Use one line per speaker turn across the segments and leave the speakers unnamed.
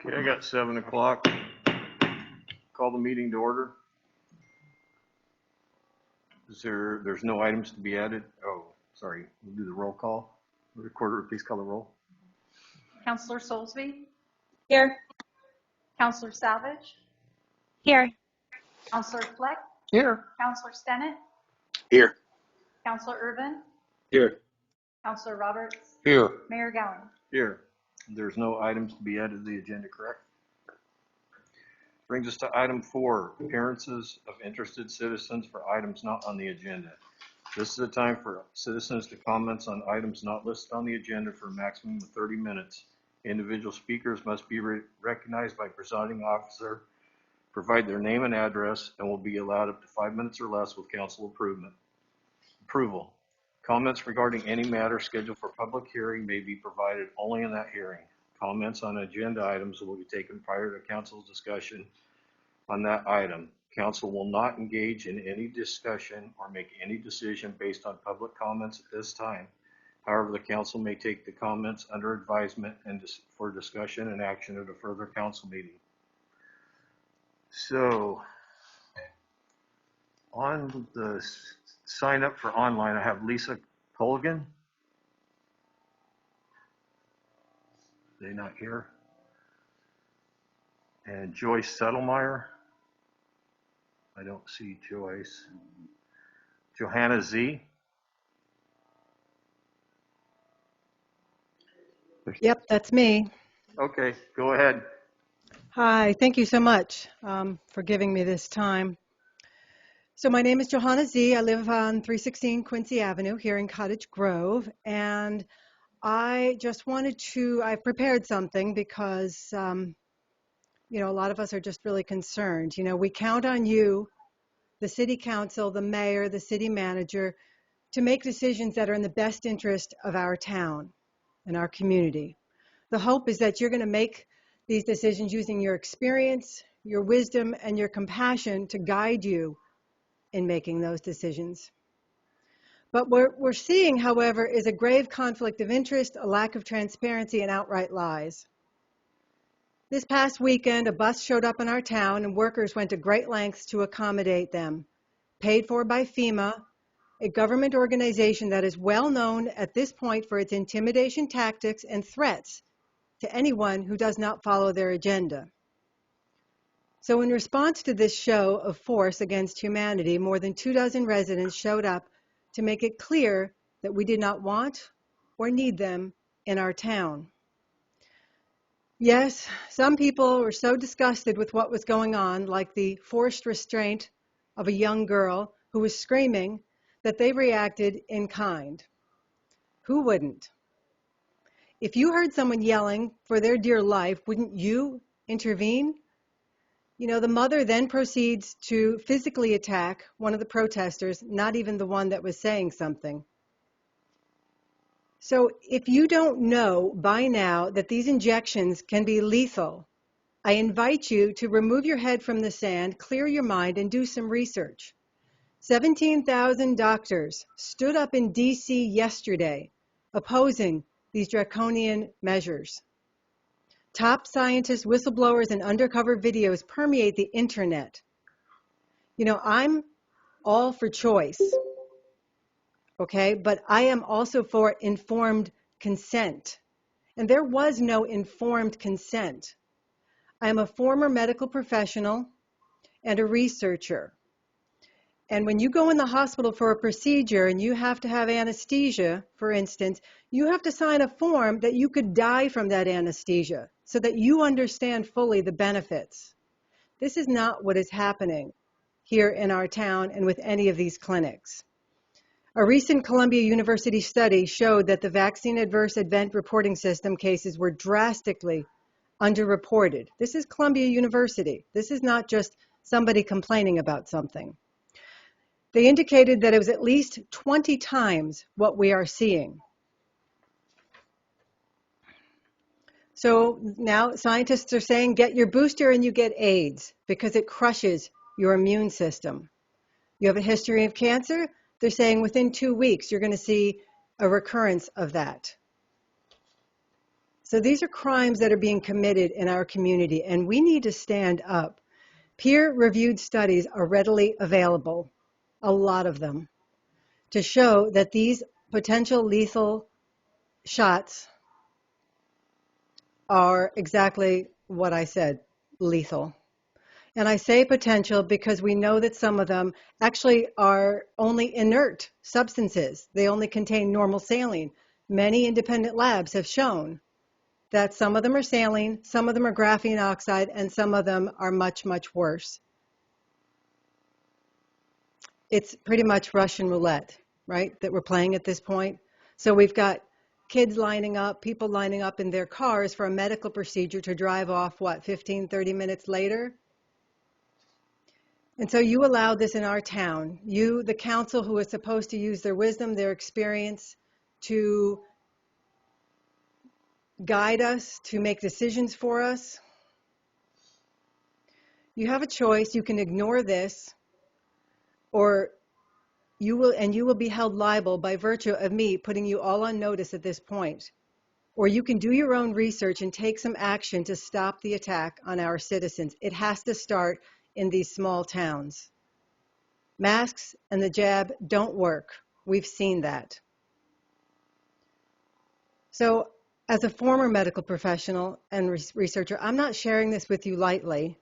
Okay, I got 7 o'clock. Call the meeting to order. There's no items to be added? Oh, sorry. We'll do the roll call. Recorder, please call the roll.
Counselor Soulsby?
Here.
Counselor Savage?
Here.
Counselor Fleck?
Here.
Counselor Stennett?
Here.
Counselor Irvin?
Here.
Counselor Roberts?
Here.
Mayor Gowan?
Here. There's no items to be added to the agenda, correct? Brings us to item 4, appearances of interested citizens for items not on the agenda. This is a time for citizens to comment on items not listed on the agenda for a maximum of 30 minutes. Individual speakers must be recognized by presiding officer, provide their name and address, and will be allowed up to 5 minutes or less with council approval. Comments regarding any matter scheduled for public hearing may be provided only in that hearing. Comments on agenda items will be taken prior to council's discussion on that item. Council will not engage in any discussion or make any decision based on public comments at this time. However, the council may take the comments under advisement and for discussion and action at a further council meeting. So, on the sign up for online, I have Lisa Colgan. They not here. And Joyce Settlemeyer. I don't see Joyce. Johanna Z.
Yep, that's me.
Okay, go ahead.
Hi, thank you so much for giving me this time. So my name is Johanna Z. I live on 316 Quincy Avenue here in Cottage Grove, and I just wanted to, I prepared something because, a lot of us are just really concerned. We count on you, the city council, the mayor, the city manager, to make decisions that are in the best interest of our town and our community. The hope is that you're going to make these decisions using your experience, your wisdom, and your compassion to guide you in making those decisions. But what we're seeing, however, is a grave conflict of interest, a lack of transparency, and outright lies. This past weekend, a bus showed up in our town and workers went to great lengths to accommodate them, paid for by FEMA, a government organization that is well known at this point for its intimidation tactics and threats to anyone who does not follow their agenda. So in response to this show of force against humanity, more than 24 residents showed up to make it clear that we did not want or need them in our town. Yes, some people were so disgusted with what was going on, like the forced restraint of a young girl who was screaming, that they reacted in kind. Who wouldn't? If you heard someone yelling for their dear life, wouldn't you intervene? The mother then proceeds to physically attack one of the protesters, not even the one that was saying something. So if you don't know by now that these injections can be lethal, I invite you to remove your head from the sand, clear your mind, and do some research. 17,000 doctors stood up in D.C. yesterday opposing these draconian measures. Top scientists, whistleblowers, and undercover videos permeate the internet. I'm all for choice, okay? But I am also for informed consent. And there was no informed consent. I am a former medical professional and a researcher. And when you go in the hospital for a procedure and you have to have anesthesia, for instance, you have to sign a form that you could die from that anesthesia so that you understand fully the benefits. This is not what is happening here in our town and with any of these clinics. A recent Columbia University study showed that the vaccine adverse event reporting system cases were drastically underreported. This is Columbia University. This is not just somebody complaining about something. They indicated that it was at least 20 times what we are seeing. So now scientists are saying get your booster and you get AIDS because it crushes your immune system. You have a history of cancer, they're saying within 2 weeks you're going to see a recurrence of that. So these are crimes that are being committed in our community, and we need to stand up. Peer-reviewed studies are readily available, a lot of them, to show that these potential lethal shots are exactly what I said, lethal. And I say potential because we know that some of them actually are only inert substances. They only contain normal saline. Many independent labs have shown that some of them are saline, some of them are graphene oxide, and some of them are much, much worse. It's pretty much Russian roulette, right, that we're playing at this point. So we've got kids lining up, people lining up in their cars for a medical procedure to drive off, 15, 30 minutes later? And so you allow this in our town. You, the council, who is supposed to use their wisdom, their experience to guide us, to make decisions for us. You have a choice. You can ignore this, or you will be held liable by virtue of me putting you all on notice at this point. Or you can do your own research and take some action to stop the attack on our citizens. It has to start in these small towns. Masks and the jab don't work. We've seen that. So as a former medical professional and researcher, I'm not sharing this with you lightly.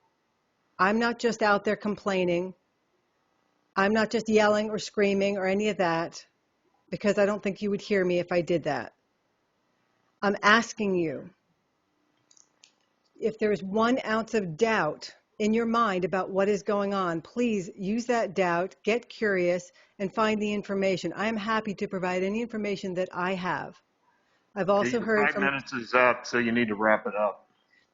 I'm not just out there complaining. I'm not just yelling or screaming or any of that, because I don't think you would hear me if I did that. I'm asking you, if there's 1 ounce of doubt in your mind about what is going on, please use that doubt, get curious, and find the information. I am happy to provide any information that I have. I've also
Your
heard
5
from...
minutes is up, so you need to wrap it up.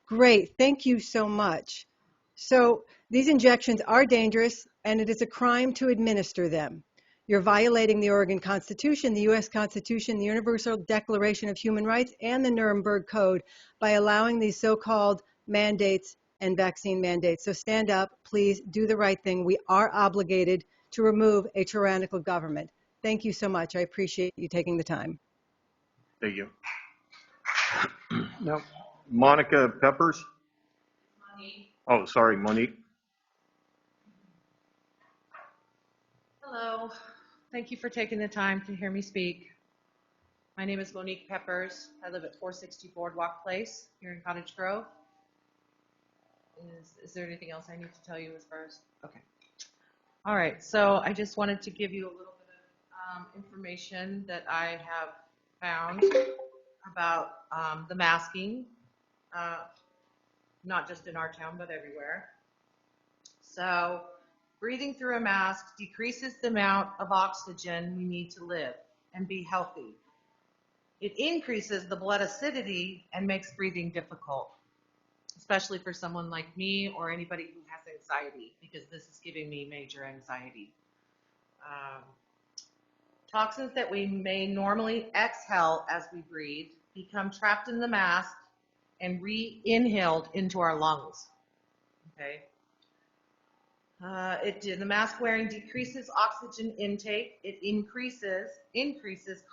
Great, thank you so much. So these injections are dangerous, and it is a crime to administer them. You're violating the Oregon Constitution, the U.S. Constitution, the Universal Declaration of Human Rights, and the Nuremberg Code by allowing these so-called mandates and vaccine mandates. So stand up, please do the right thing. We are obligated to remove a tyrannical government. Thank you so much. I appreciate you taking the time.
Thank you. No. Monica Peppers?
Monique.
Oh, sorry, Monique.
Hello. Thank you for taking the time to hear me speak. My name is Monique Peppers. I live at 460 Boardwalk Place here in Cottage Grove. Is there anything else I need to tell you as far as? Okay. All right. So I just wanted to give you a little bit of information that I have found about the masking, not just in our town, but everywhere. So breathing through a mask decreases the amount of oxygen we need to live and be healthy. It increases the blood acidity and makes breathing difficult, especially for someone like me or anybody who has anxiety, because this is giving me major anxiety. Toxins that we may normally exhale as we breathe become trapped in the mask and re-inhaled into our lungs. Okay. The mask wearing decreases oxygen intake. It increases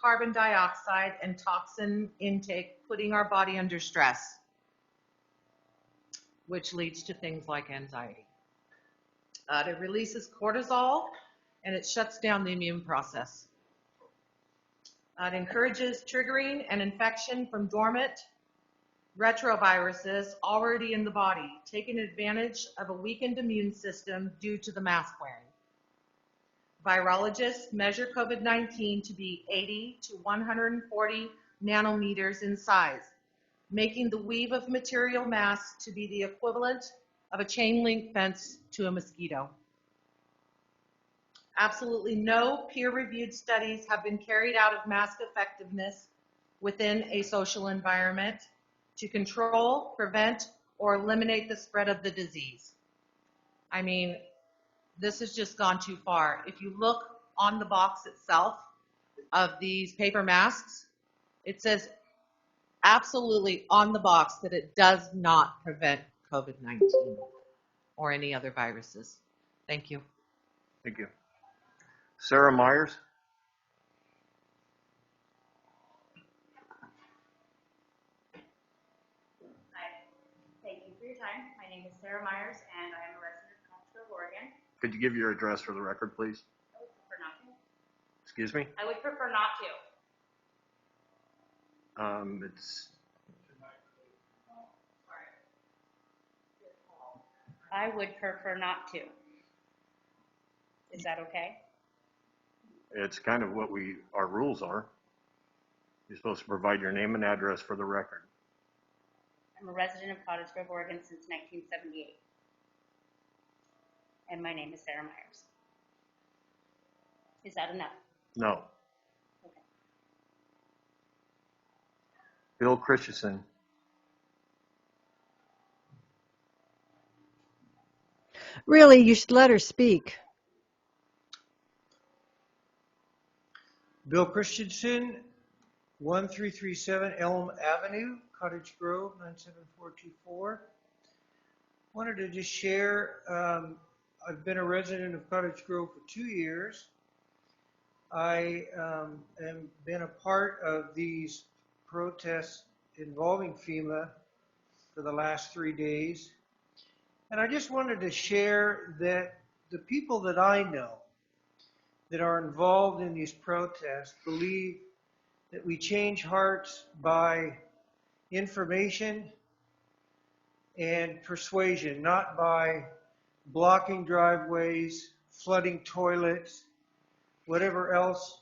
carbon dioxide and toxin intake, putting our body under stress, which leads to things like anxiety. It releases cortisol, and it shuts down the immune process. It encourages triggering an infection from dormant retroviruses already in the body, taking advantage of a weakened immune system due to the mask wearing. Virologists measure COVID-19 to be 80 to 140 nanometers in size, making the weave of material mass to be the equivalent of a chain link fence to a mosquito. Absolutely no peer-reviewed studies have been carried out of mask effectiveness within a social environment to control, prevent, or eliminate the spread of the disease. I mean, this has just gone too far. If you look on the box itself of these paper masks, it says absolutely on the box that it does not prevent COVID-19 or any other viruses. Thank you.
Thank you. Sarah Myers?
for your time. My name is Sarah Myers, and I am a resident of Cottage, Oregon.
Could you give your address for the record, please?
I would prefer not to.
Excuse me?
I would prefer not to.
It's,
I would prefer not to. Is that okay?
it's kind of what our rules are. You're supposed to provide your name and address for the record.
I'm a resident of Cottage, Oregon since 1978. And my name is Sarah Myers. Is that enough?
No.
Okay.
Bill Christensen.
Really, you should let her speak.
Bill Christensen, 1337 Elm Avenue, Cottage Grove, 97424. Wanted to just share, I've been a resident of Cottage Grove for 2 years. I have been a part of these protests involving FEMA for the last 3 days. And I just wanted to share that the people that I know that are involved in these protests believe that we change hearts by information and persuasion, not by blocking driveways, flooding toilets, whatever else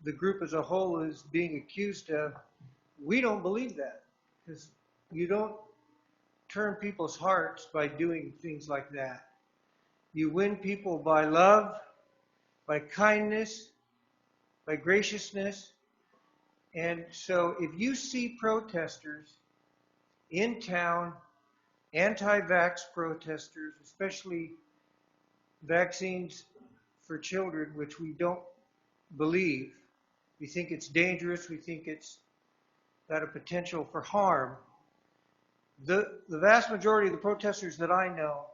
the group as a whole is being accused of. We don't believe that, because you don't turn people's hearts by doing things like that. You win people by love, by kindness, by graciousness. And so if you see protesters in town, anti-vax protesters, especially vaccines for children, which we don't believe, we think it's dangerous, we think it's got a potential for harm. The vast majority of the protesters that I know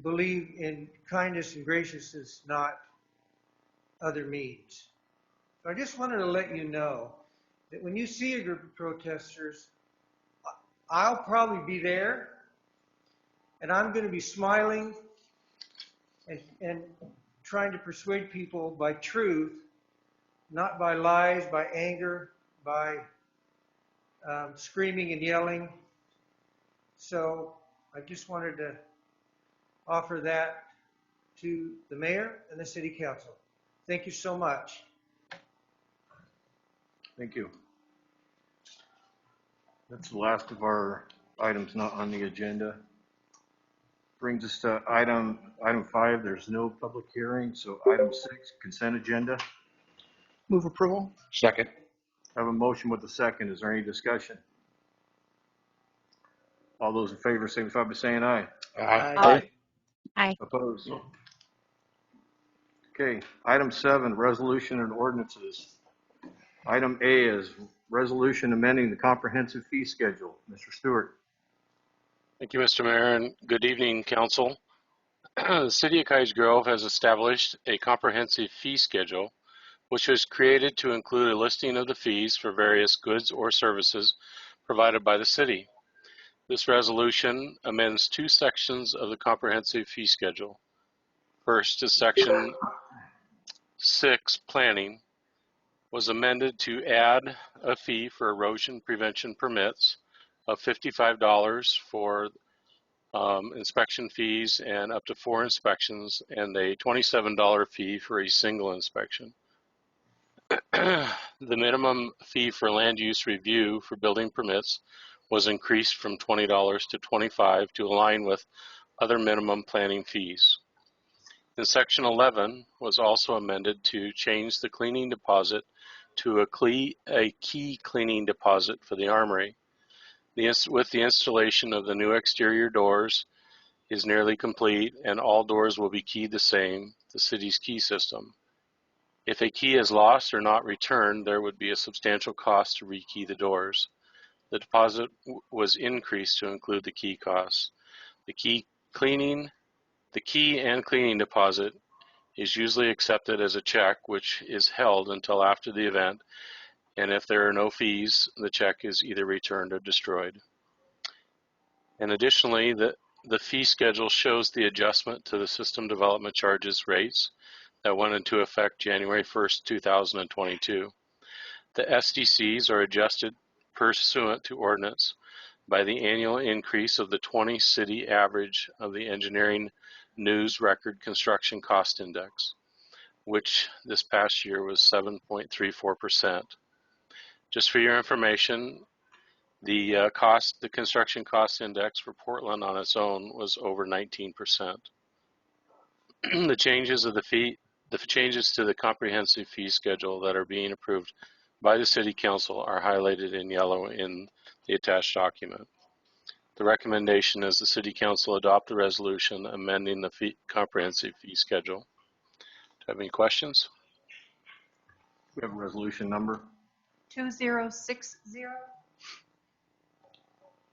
believe in kindness and graciousness, not other means. So I just wanted to let you know that when you see a group of protesters, I'll probably be there, and I'm going to be smiling and trying to persuade people by truth, not by lies, by anger, by screaming and yelling. So I just wanted to offer that to the mayor and the city council. Thank you so much.
Thank you. That's the last of our items not on the agenda. Brings us to item 5. There's no public hearing. So item 6, consent agenda.
Move approval. Second.
I have a motion with a second. Is there any discussion? All those in favor signify by saying aye.
Aye.
Aye.
Opposed? Okay, item 7, resolution and ordinances. Item A is resolution amending the comprehensive fee schedule. Mr. Stewart.
Thank you, Mr. Mayor, and good evening, Council. The City of Cottage Grove has established a comprehensive fee schedule, which was created to include a listing of the fees for various goods or services provided by the city. This resolution amends 2 sections of the comprehensive fee schedule. First is Section 6, Planning, was amended to add a fee for erosion prevention permits of $55 for inspection fees and up to 4 inspections, and a $27 fee for a single inspection. The minimum fee for land use review for building permits was increased from $20 to $25 to align with other minimum planning fees. In Section 11 was also amended to change the cleaning deposit to a key cleaning deposit for the armory. With the installation of the new exterior doors is nearly complete, and all doors will be keyed the same, the city's key system. If a key is lost or not returned, there would be a substantial cost to rekey the doors. The deposit was increased to include the key costs. The key and cleaning deposit is usually accepted as a check, which is held until after the event, and if there are no fees, the check is either returned or destroyed. And additionally, the fee schedule shows the adjustment to the system development charges rates that went into effect January 1st, 2022. The SDCs are adjusted pursuant to ordinance by the annual increase of the 20 city average of the Engineering News Record Construction Cost Index, which this past year was 7.34%. Just for your information, the construction cost index for Portland on its own was over 19%. The changes to the comprehensive fee schedule that are being approved by the City Council are highlighted in yellow in the attached document. The recommendation is the City Council adopt the resolution amending the comprehensive fee schedule. Do you have any questions?
We have a resolution number.
2060.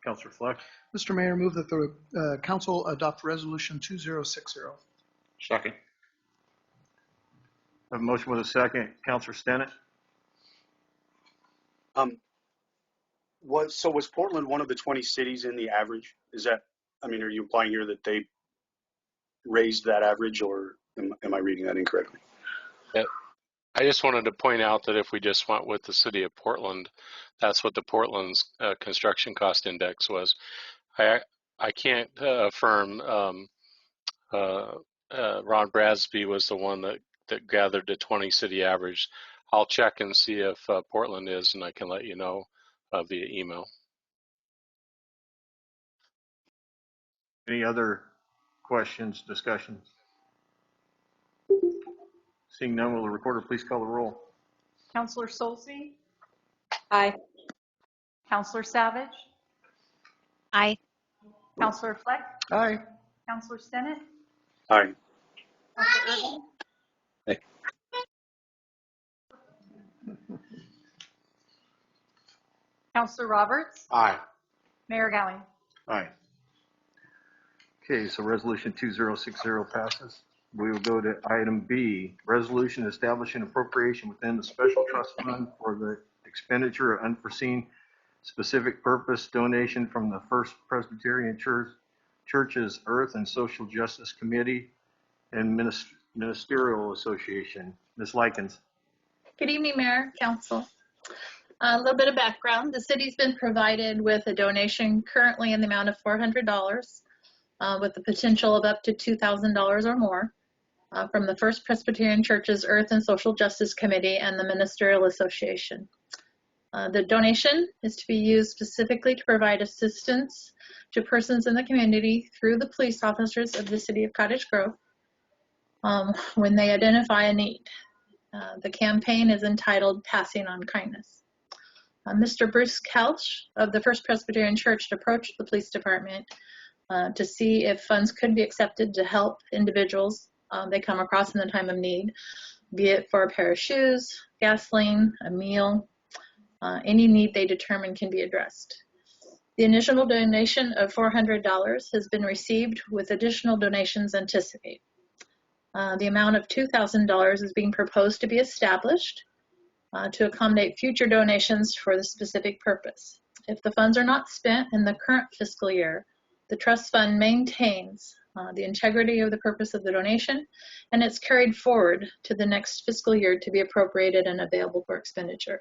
Councilor Fleck.
Mr. Mayor, move that the council adopt resolution 2060.
Second.
I have a motion with a second. Councilor Stennett.
Was Portland one of the 20 cities in the average? Is that, are you implying here that they raised that average, or am I reading that incorrectly?
Yeah. I just wanted to point out that if we just went with the city of Portland, that's what the Portland's construction cost index was. I can't affirm Ron Bradsby was the one that gathered the 20 city average. I'll check and see if Portland is, and I can let you know via email.
Any other questions, discussions? Seeing none, will the recorder please call the roll?
Counselor Solzy,
Aye.
Counselor Savage,
Aye.
Counselor Fleck,
Aye.
Counselor Stennett,
Aye.
Counselor Irvin,
Aye.
Counselor Roberts,
Aye.
Mayor Gowing.
Aye. Okay, so resolution 2060 passes. We will go to item B, resolution establishing appropriation within the special trust fund for the expenditure of unforeseen specific purpose donation from the First Presbyterian Church's Earth and Social Justice Committee and Ministerial Association. Ms. Likens.
Good evening, Mayor, Council. A little bit of background. The city's been provided with a donation currently in the amount of $400 with the potential of up to $2,000 or more from the First Presbyterian Church's Earth and Social Justice Committee and the Ministerial Association. The donation is to be used specifically to provide assistance to persons in the community through the police officers of the city of Cottage Grove when they identify a need. The campaign is entitled Passing on Kindness. Mr. Bruce Kelch of the First Presbyterian Church approached the police department to see if funds could be accepted to help individuals they come across in the time of need, be it for a pair of shoes, gasoline, a meal, any need they determine can be addressed. The initial donation of $400 has been received with additional donations anticipated. The amount of $2,000 is being proposed to be established to accommodate future donations for the specific purpose. If the funds are not spent in the current fiscal year, the trust fund maintains the integrity of the purpose of the donation, and it's carried forward to the next fiscal year to be appropriated and available for expenditure.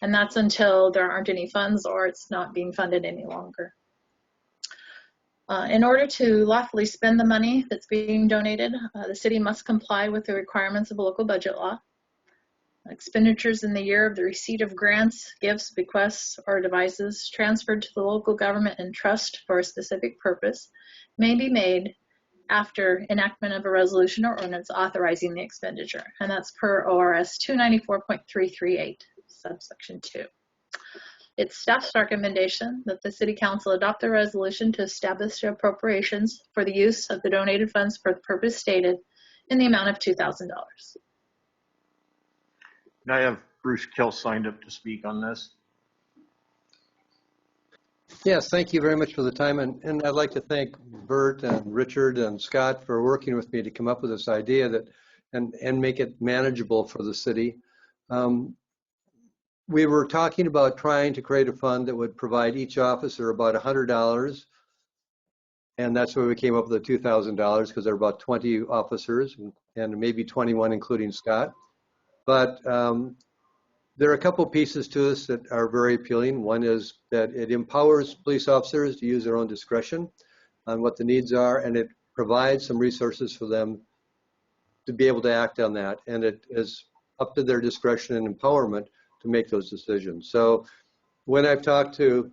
And that's until there aren't any funds or it's not being funded any longer. In order to lawfully spend the money that's being donated, the city must comply with the requirements of a local budget law. Expenditures in the year of the receipt of grants, gifts, bequests, or devices transferred to the local government and trust for a specific purpose may be made after enactment of a resolution or ordinance authorizing the expenditure, and that's per ORS 294.338, subsection 2. It's staff's recommendation that the City Council adopt the resolution to establish the appropriations for the use of the donated funds for the purpose stated in the amount of $2,000.
Can I have Bruce Kell signed up to speak on this?
Yes, thank you very much for the time. And I'd like to thank Bert and Richard and Scott for working with me to come up with this idea that and make it manageable for the city. We were talking about trying to create a fund that would provide each officer about $100 And that's where we came up with the $2,000 because there are about 20 officers and maybe 21 including Scott. But there are a couple pieces to this that are very appealing. One is that it empowers police officers to use their own discretion on what the needs are, and it provides some resources for them to be able to act on that. And it is up to their discretion and empowerment to make those decisions. So when I've talked to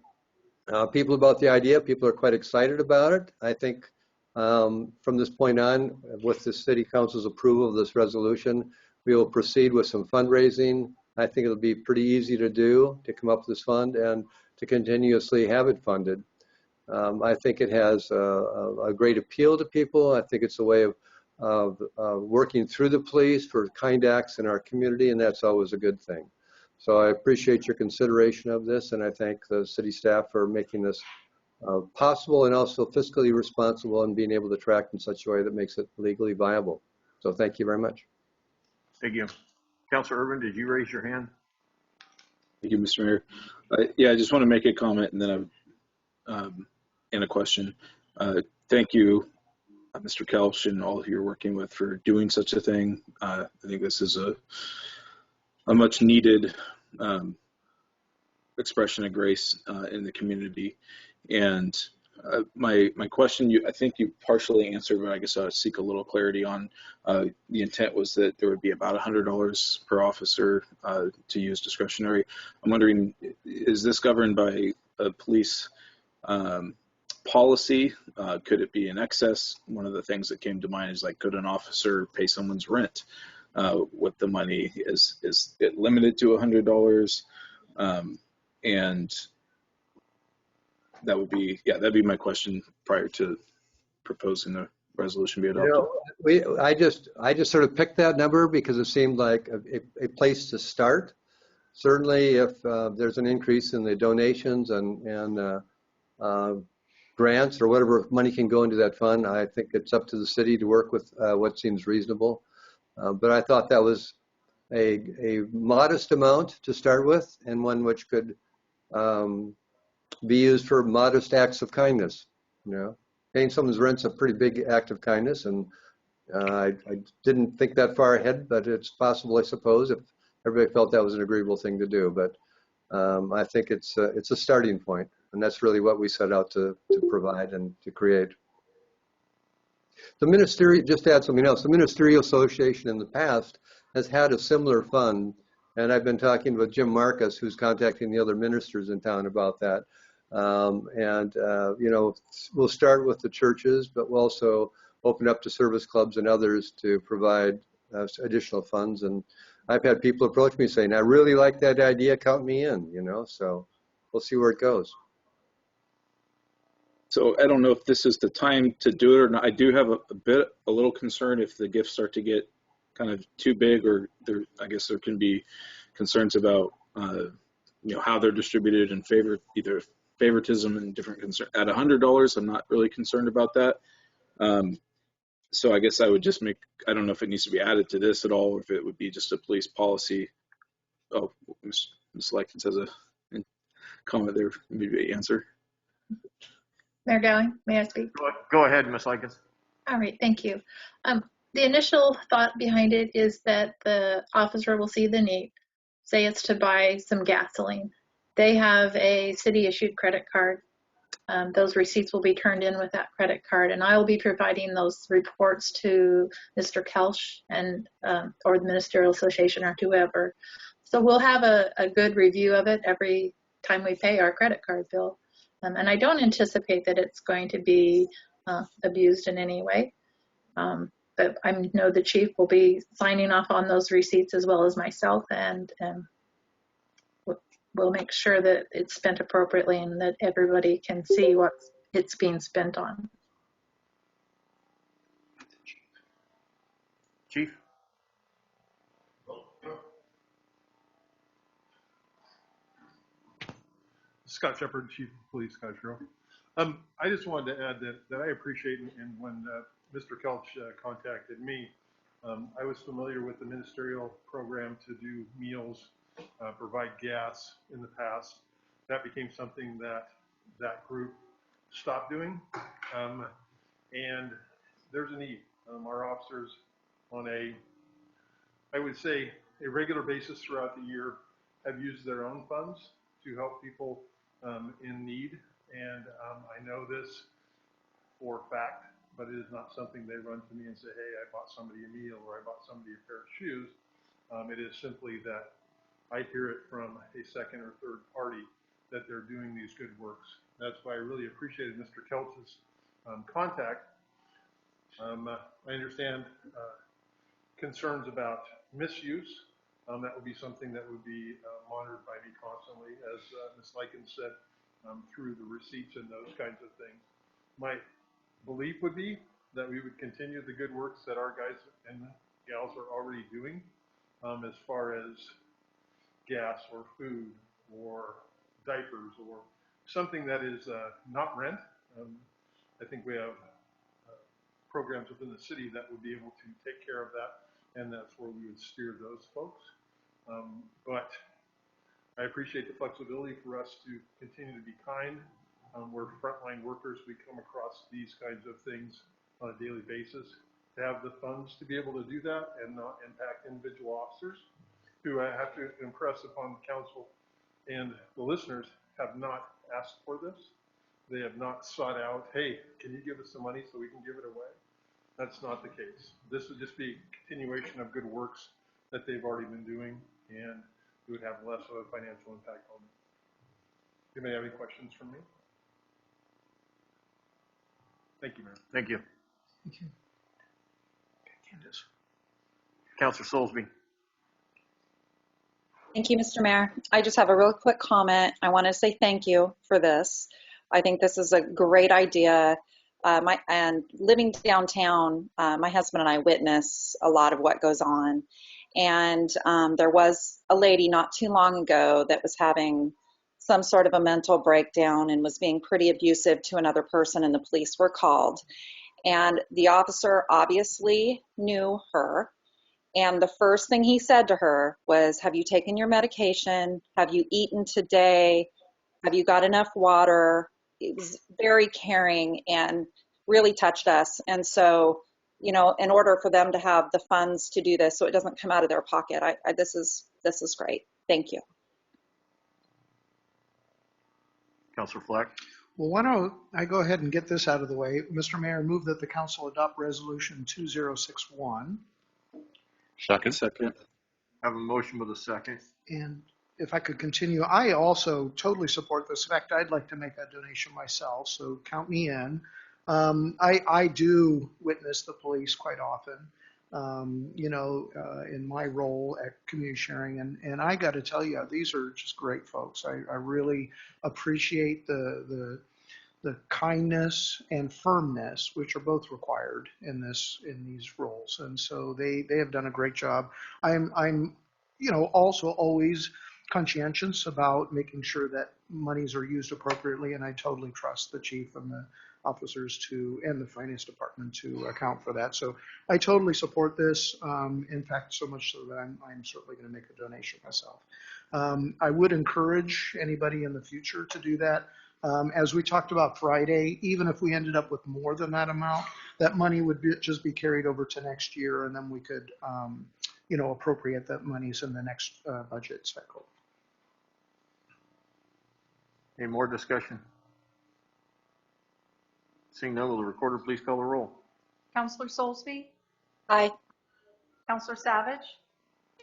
people about the idea, people are quite excited about it. I think from this point on, with the City Council's approval of this resolution, we will proceed with some fundraising. I think it'll be pretty easy to do, to come up with this fund and to continuously have it funded. I think it has a great appeal to people. I think it's a way of working through the police for kind acts in our community, and that's always a good thing. So I appreciate your consideration of this, and I thank the city staff for making this possible and also fiscally responsible and being able to track in such a way that makes it legally viable. So thank you very much.
Thank you. Councilor Urban, did you raise your hand?
Thank you, Mr. Mayor. Yeah, I just want to make a comment and then and a question. Thank you, Mr. Kelch, and all who you're working with for doing such a thing. I think this is a much needed expression of grace in the community. And my question, I think you partially answered, but I guess I'll seek a little clarity on the intent was that there would be about $100 per officer to use discretionary. I'm wondering, is this governed by a police policy? Could it be in excess? One of the things that came to mind is like, could an officer pay someone's rent with the money? Is it limited to $100? And that would be, yeah, that'd be my question prior to proposing the resolution be adopted.
You know, I just sort of picked that number because it seemed like a place to start. Certainly, if there's an increase in the donations and grants or whatever money can go into that fund, I think it's up to the city to work with what seems reasonable. But I thought that was a modest amount to start with, and one which could be used for modest acts of kindness. You know, paying someone's rent's a pretty big act of kindness, and I didn't think that far ahead, but it's possible, I suppose, if everybody felt that was an agreeable thing to do. But I think it's a starting point, and that's really what we set out to provide and to create. The ministerial, just to add something else, the Ministerial Association in the past has had a similar fund, and I've been talking with Jim Marcus, who's contacting the other ministers in town about that. You know, we'll start with the churches, but we'll also open up to service clubs and others to provide additional funds. And I've had people approach me saying, I really like that idea, count me in, you know, so we'll see where it goes.
So I don't know if this is the time to do it or not. I do have a little concern if the gifts start to get kind of too big, or I guess there can be concerns about, you know, how they're distributed and either favoritism and different concerns. At $100, I'm not really concerned about that. So I guess I would just I don't know if it needs to be added to this at all, or if it would be just a police policy. Oh, Ms. Likens has a comment there, maybe answer.
Mayor Gowing, may I speak?
Go ahead, Ms. Likens.
All right, thank you. The initial thought behind it is that the officer will see the need, say it's to buy some gasoline. They have a city-issued credit card. Those receipts will be turned in with that credit card, and I will be providing those reports to Mr. Kelch and or the Ministerial Association or whoever. So we'll have a good review of it every time we pay our credit card bill. And I don't anticipate that it's going to be abused in any way. But I know the chief will be signing off on those receipts as well as myself, and we'll make sure that it's spent appropriately and that everybody can see what it's being spent on.
Chief?
Scott Shepard, Chief of Police, Cottage Grove. I just wanted to add that I appreciate, and when Mr. Kelch contacted me, I was familiar with the ministerial program to do meals, provide gas in the past. That became something that group stop doing. And there's a need. Our officers on I would say, a regular basis throughout the year have used their own funds to help people in need. And I know this for a fact, but it is not something they run to me and say, hey, I bought somebody a meal or I bought somebody a pair of shoes. It is simply that I hear it from a second or third party that they're doing these good works. That's why I really appreciated Mr. Kelch's contact. I understand concerns about misuse. That would be something that would be monitored by me constantly, as Ms. Likens said, through the receipts and those kinds of things. My belief would be that we would continue the good works that our guys and gals are already doing, as far as gas or food or diapers or something that is not rent. I think we have programs within the city that would be able to take care of that, and that's where we would steer those folks. But I appreciate the flexibility for us to continue to be kind. We're frontline workers. We come across these kinds of things on a daily basis. To have the funds to be able to do that and not impact individual officers who I have to impress upon the council and the listeners have not asked for this. They have not sought out, hey, can you give us some money so we can give it away? That's not the case. This would just be a continuation of good works that they've already been doing, and it would have less of a financial impact on them. Do you have any questions for me? Thank you, Mayor.
Thank you.
Thank you. Candace.
Councilor Soulsby.
Thank you, Mr. Mayor. I just have a real quick comment. I want to say thank you for this. I think this is a great idea. And living downtown, my husband and I witness a lot of what goes on. And there was a lady not too long ago that was having some sort of a mental breakdown and was being pretty abusive to another person, and the police were called. And the officer obviously knew her. And the first thing he said to her was, have you taken your medication? Have you eaten today? Have you got enough water? It was very caring and really touched us. And so, you know, in order for them to have the funds to do this so it doesn't come out of their pocket, this is great. Thank you.
Councilor Fleck.
Well, why don't I go ahead and get this out of the way? Mr. Mayor, move that the council adopt resolution 2061.
Second.
I have a motion with a second.
And if I could continue, I also totally support this. In fact, I'd like to make a donation myself, so count me in. I do witness the police quite often, in my role at community sharing. And I got to tell you, these are just great folks. I really appreciate the kindness and firmness, which are both required in these roles. And so they have done a great job. I'm also always conscientious about making sure that monies are used appropriately, and I totally trust the chief and the officers and the finance department to account for that. So I totally support this. In fact, so much so that I'm certainly going to make a donation myself. I would encourage anybody in the future to do that. As we talked about Friday, even if we ended up with more than that amount, that money would just be carried over to next year, and then we could, appropriate that monies in the next budget cycle.
Any more discussion? Seeing none, will the recorder please call the roll?
Counselor Soulsby,
Aye.
Counselor Savage,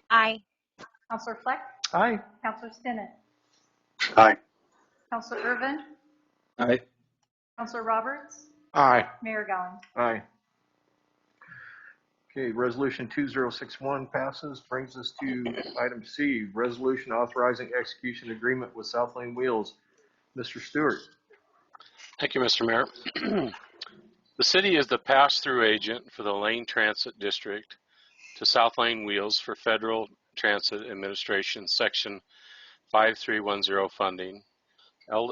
Aye.
Counselor Fleck,
Aye.
Counselor Stinnett,
Aye.
Counselor Irvin,
Aye.
Counselor Roberts,
Aye.
Mayor Gowing.
Aye. Okay, resolution 2061 passes. Brings us to item C, resolution authorizing execution agreement with South Lane Wheels. Mr. Stewart.
Thank you, Mr. Mayor. The city is the pass-through agent for the Lane Transit District to South Lane Wheels for Federal Transit Administration Section 5310 funding.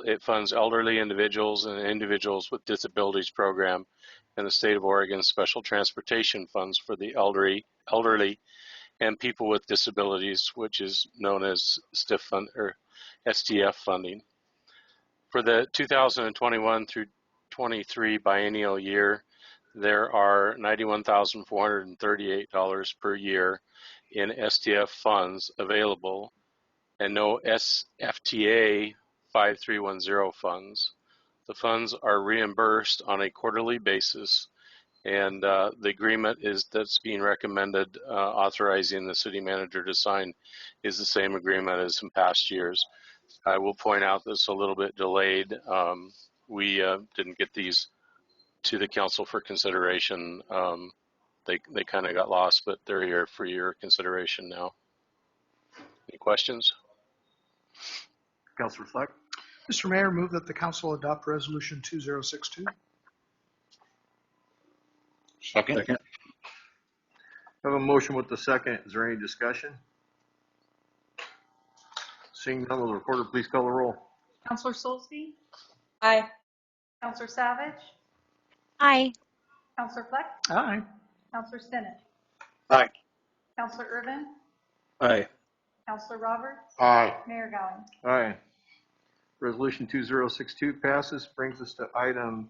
It funds elderly individuals and individuals with disabilities program and the state of Oregon special transportation funds for the elderly and people with disabilities, which is known as STF funding. For the 2021 through 23 biennial year, there are $91,438 per year in STF funds available and no SFTA 5310 funds. The funds are reimbursed on a quarterly basis, and the agreement that's being recommended, authorizing the city manager to sign, is the same agreement as in past years. I will point out this a little bit delayed. We didn't get these to the council for consideration. They kind of got lost, but they're here for your consideration now. Any questions?
Councilor Fleck.
Mr. Mayor, move that the council adopt resolution 2062.
Second.
Second.
I have a motion with the second. Is there any discussion? Seeing none, will the recorder please call the roll?
Counselor Soulsby,
Aye.
Counselor Savage,
Aye.
Counselor Fleck,
Aye.
Counselor Stinnett,
Aye.
Counselor Irvin,
Aye.
Counselor Roberts,
Aye.
Mayor Gowing.
Aye. Resolution 2062 passes. Brings us to item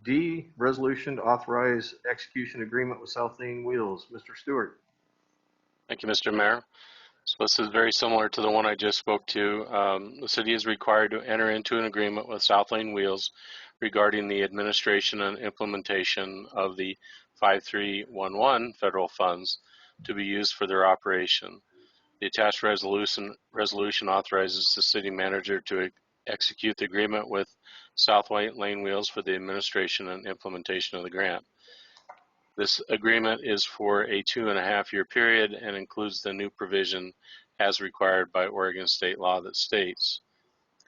D, resolution to authorize execution agreement with South Lane Wheels. Mr. Stewart.
Thank you, Mr. Mayor. So this is very similar to the one I just spoke to. The city is required to enter into an agreement with South Lane Wheels regarding the administration and implementation of the 5311 federal funds to be used for their operation. The attached resolution authorizes the city manager to execute the agreement with South Lane Wheels for the administration and implementation of the grant. This agreement is for a 2.5-year period and includes the new provision as required by Oregon state law that states,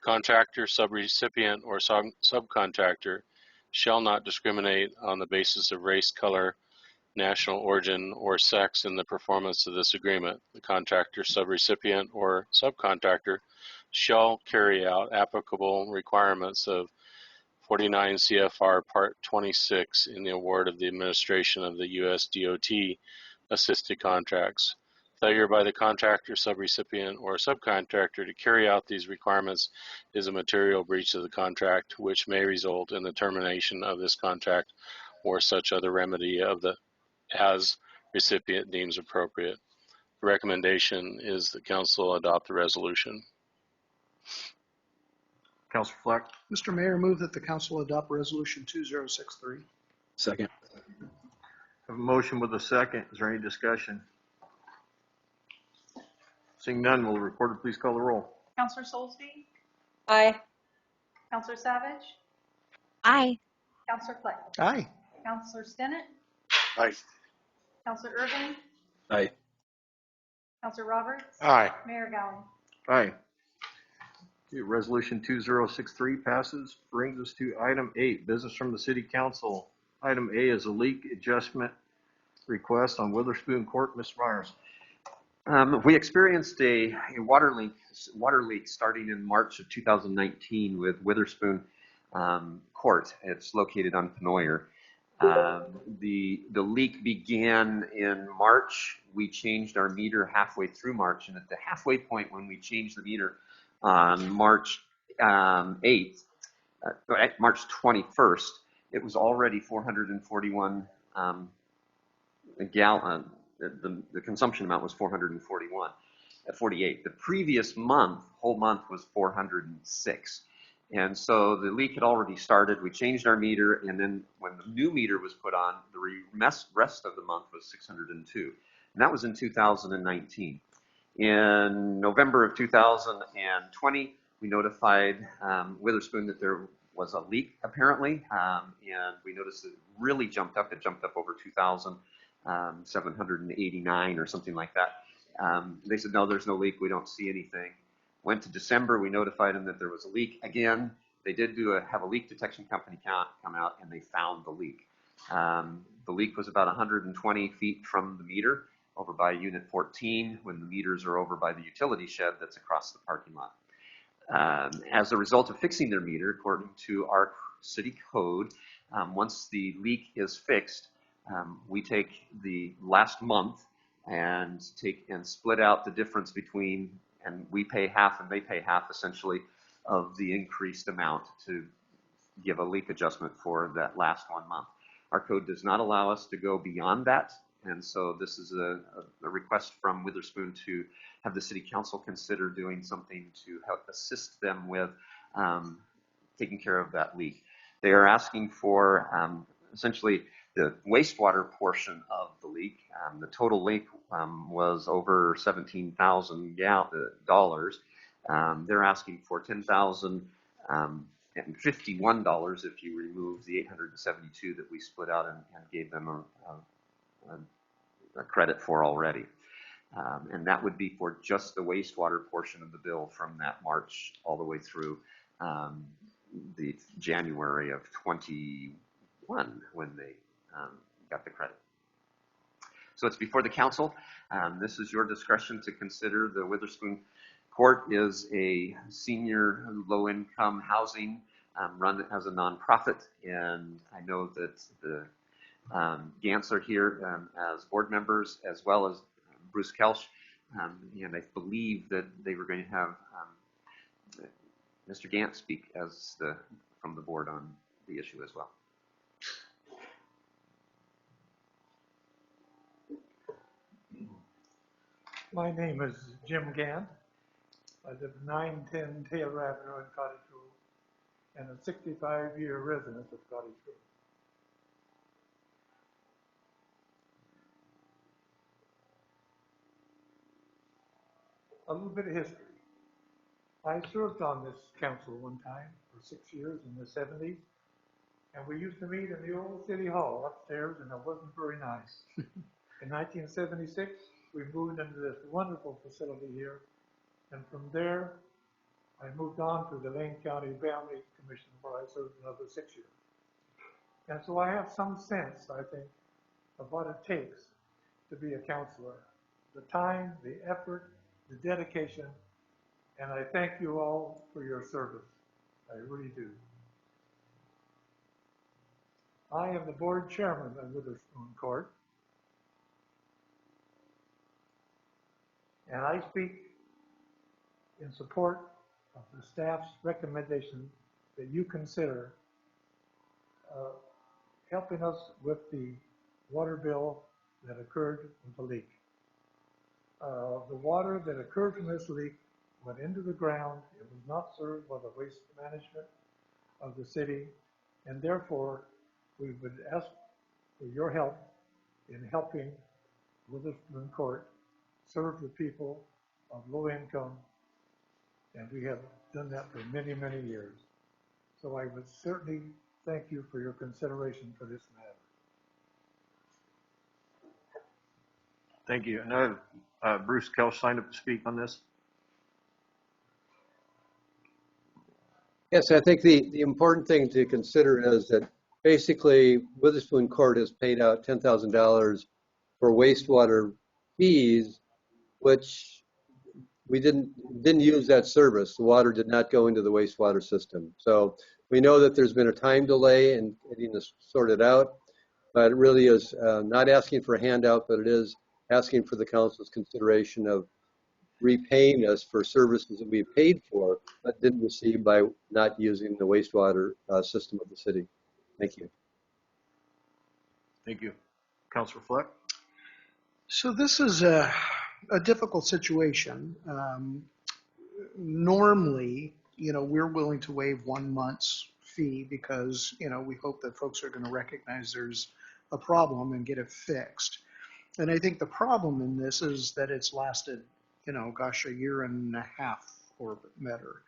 contractor, subrecipient, or subcontractor shall not discriminate on the basis of race, color, national origin, or sex in the performance of this agreement. The contractor, subrecipient, or subcontractor shall carry out applicable requirements of 49 CFR Part 26 in the award of the administration of the U.S. DOT assisted contracts. Failure by the contractor, subrecipient, or subcontractor to carry out these requirements is a material breach of the contract, which may result in the termination of this contract or such other remedy of the as recipient deems appropriate. The recommendation is the council adopt the resolution.
Councilor Fleck.
Mr. Mayor, move that the council adopt resolution 2063.
Second.
I have a motion with a second. Is there any discussion? Seeing none, will the recorder please call the roll?
Counselor Soulsby,
Aye.
Counselor Savage,
Aye.
Counselor Fleck,
Aye.
Counselor Stinnett,
Aye.
Counselor Irvin,
Aye.
Counselor Roberts,
Aye.
Mayor Gowing.
Aye. Okay, resolution 2063 passes. Brings us to item 8, business from the city council. Item A is a leak adjustment request on Witherspoon Court. Mr. Myers.
We experienced a water leak starting in March of 2019 with Witherspoon Court. It's located on Penoyer. The leak began in March. We changed our meter halfway through March, and at the halfway point when we changed the meter on March 8th, March 21st, it was already 441 gallon. The consumption amount was 448. The previous whole month was 406. And so the leak had already started. We changed our meter, and then when the new meter was put on, the rest of the month was 602. And that was in 2019. In November of 2020, we notified Witherspoon that there was a leak, apparently, and we noticed it really jumped up. It jumped up over 2,789 or something like that. They said, no, there's no leak. We don't see anything. Went to December. We notified them that there was a leak. Again, they did have a leak detection company come out, and they found the leak. The leak was about 120 feet from the meter over by Unit 14, when the meters are over by the utility shed that's across the parking lot. As a result of fixing their meter, according to our city code, once the leak is fixed, we take the last month and split out the difference between, and we pay half and they pay half, essentially, of the increased amount to give a leak adjustment for that last 1 month. Our code does not allow us to go beyond that, and so this is a request from Witherspoon to have the City Council consider doing something to help assist them with taking care of that leak. They are asking for essentially the wastewater portion of the leak. The total leak was over $17,000. They're asking for $10,051 if you remove the $872 that we split out and gave them a credit for already. And that would be for just the wastewater portion of the bill from that March all the way through the January of 21 when they got the credit. So it's before the council. This is your discretion to consider. The Witherspoon Court is a senior low-income housing run as a nonprofit, and I know that the Gants are here as board members, as well as Bruce Kelch, and I believe that they were going to have Mr. Gant speak as from the board on the issue as well.
My name is Jim Gant. I live 910 Taylor Avenue in Cottage Grove, and a 65-year resident of Cottage Grove. A little bit of history. I served on this council one time for 6 years in the 70s, and we used to meet in the old city hall upstairs, and it wasn't very nice. In 1976, we moved into this wonderful facility here, and from there, I moved on to the Lane County Family Commission, where I served another 6 years. And so I have some sense, I think, of what it takes to be a counselor. The time, the effort, the dedication, and I thank you all for your service. I really do. I am the board chairman of Witherspoon Court, and I speak in support of the staff's recommendation that you consider helping us with the water bill that occurred with the leak. The water that occurred from this leak went into the ground. It was not served by the waste management of the city, and therefore we would ask for your help in helping Witherspoon Court serve the people of low income, and we have done that for many, many years. So I would certainly thank you for your consideration for this matter.
Thank you. And I have Bruce Kelch signed up to speak on this.
Yes, I think the important thing to consider is that basically Witherspoon Court has paid out $10,000 for wastewater fees, which we didn't use that service. The water did not go into the wastewater system. So we know that there's been a time delay in getting this sorted out, but it really is not asking for a handout, but it is asking for the council's consideration of repaying us for services that we paid for but didn't receive by not using the wastewater system of the city. Thank you.
Thank you. Councilor Fleck?
So this is a difficult situation. Normally, we're willing to waive 1 month's fee because, we hope that folks are going to recognize there's a problem and get it fixed. And I think the problem in this is that it's lasted, a year and a half or better.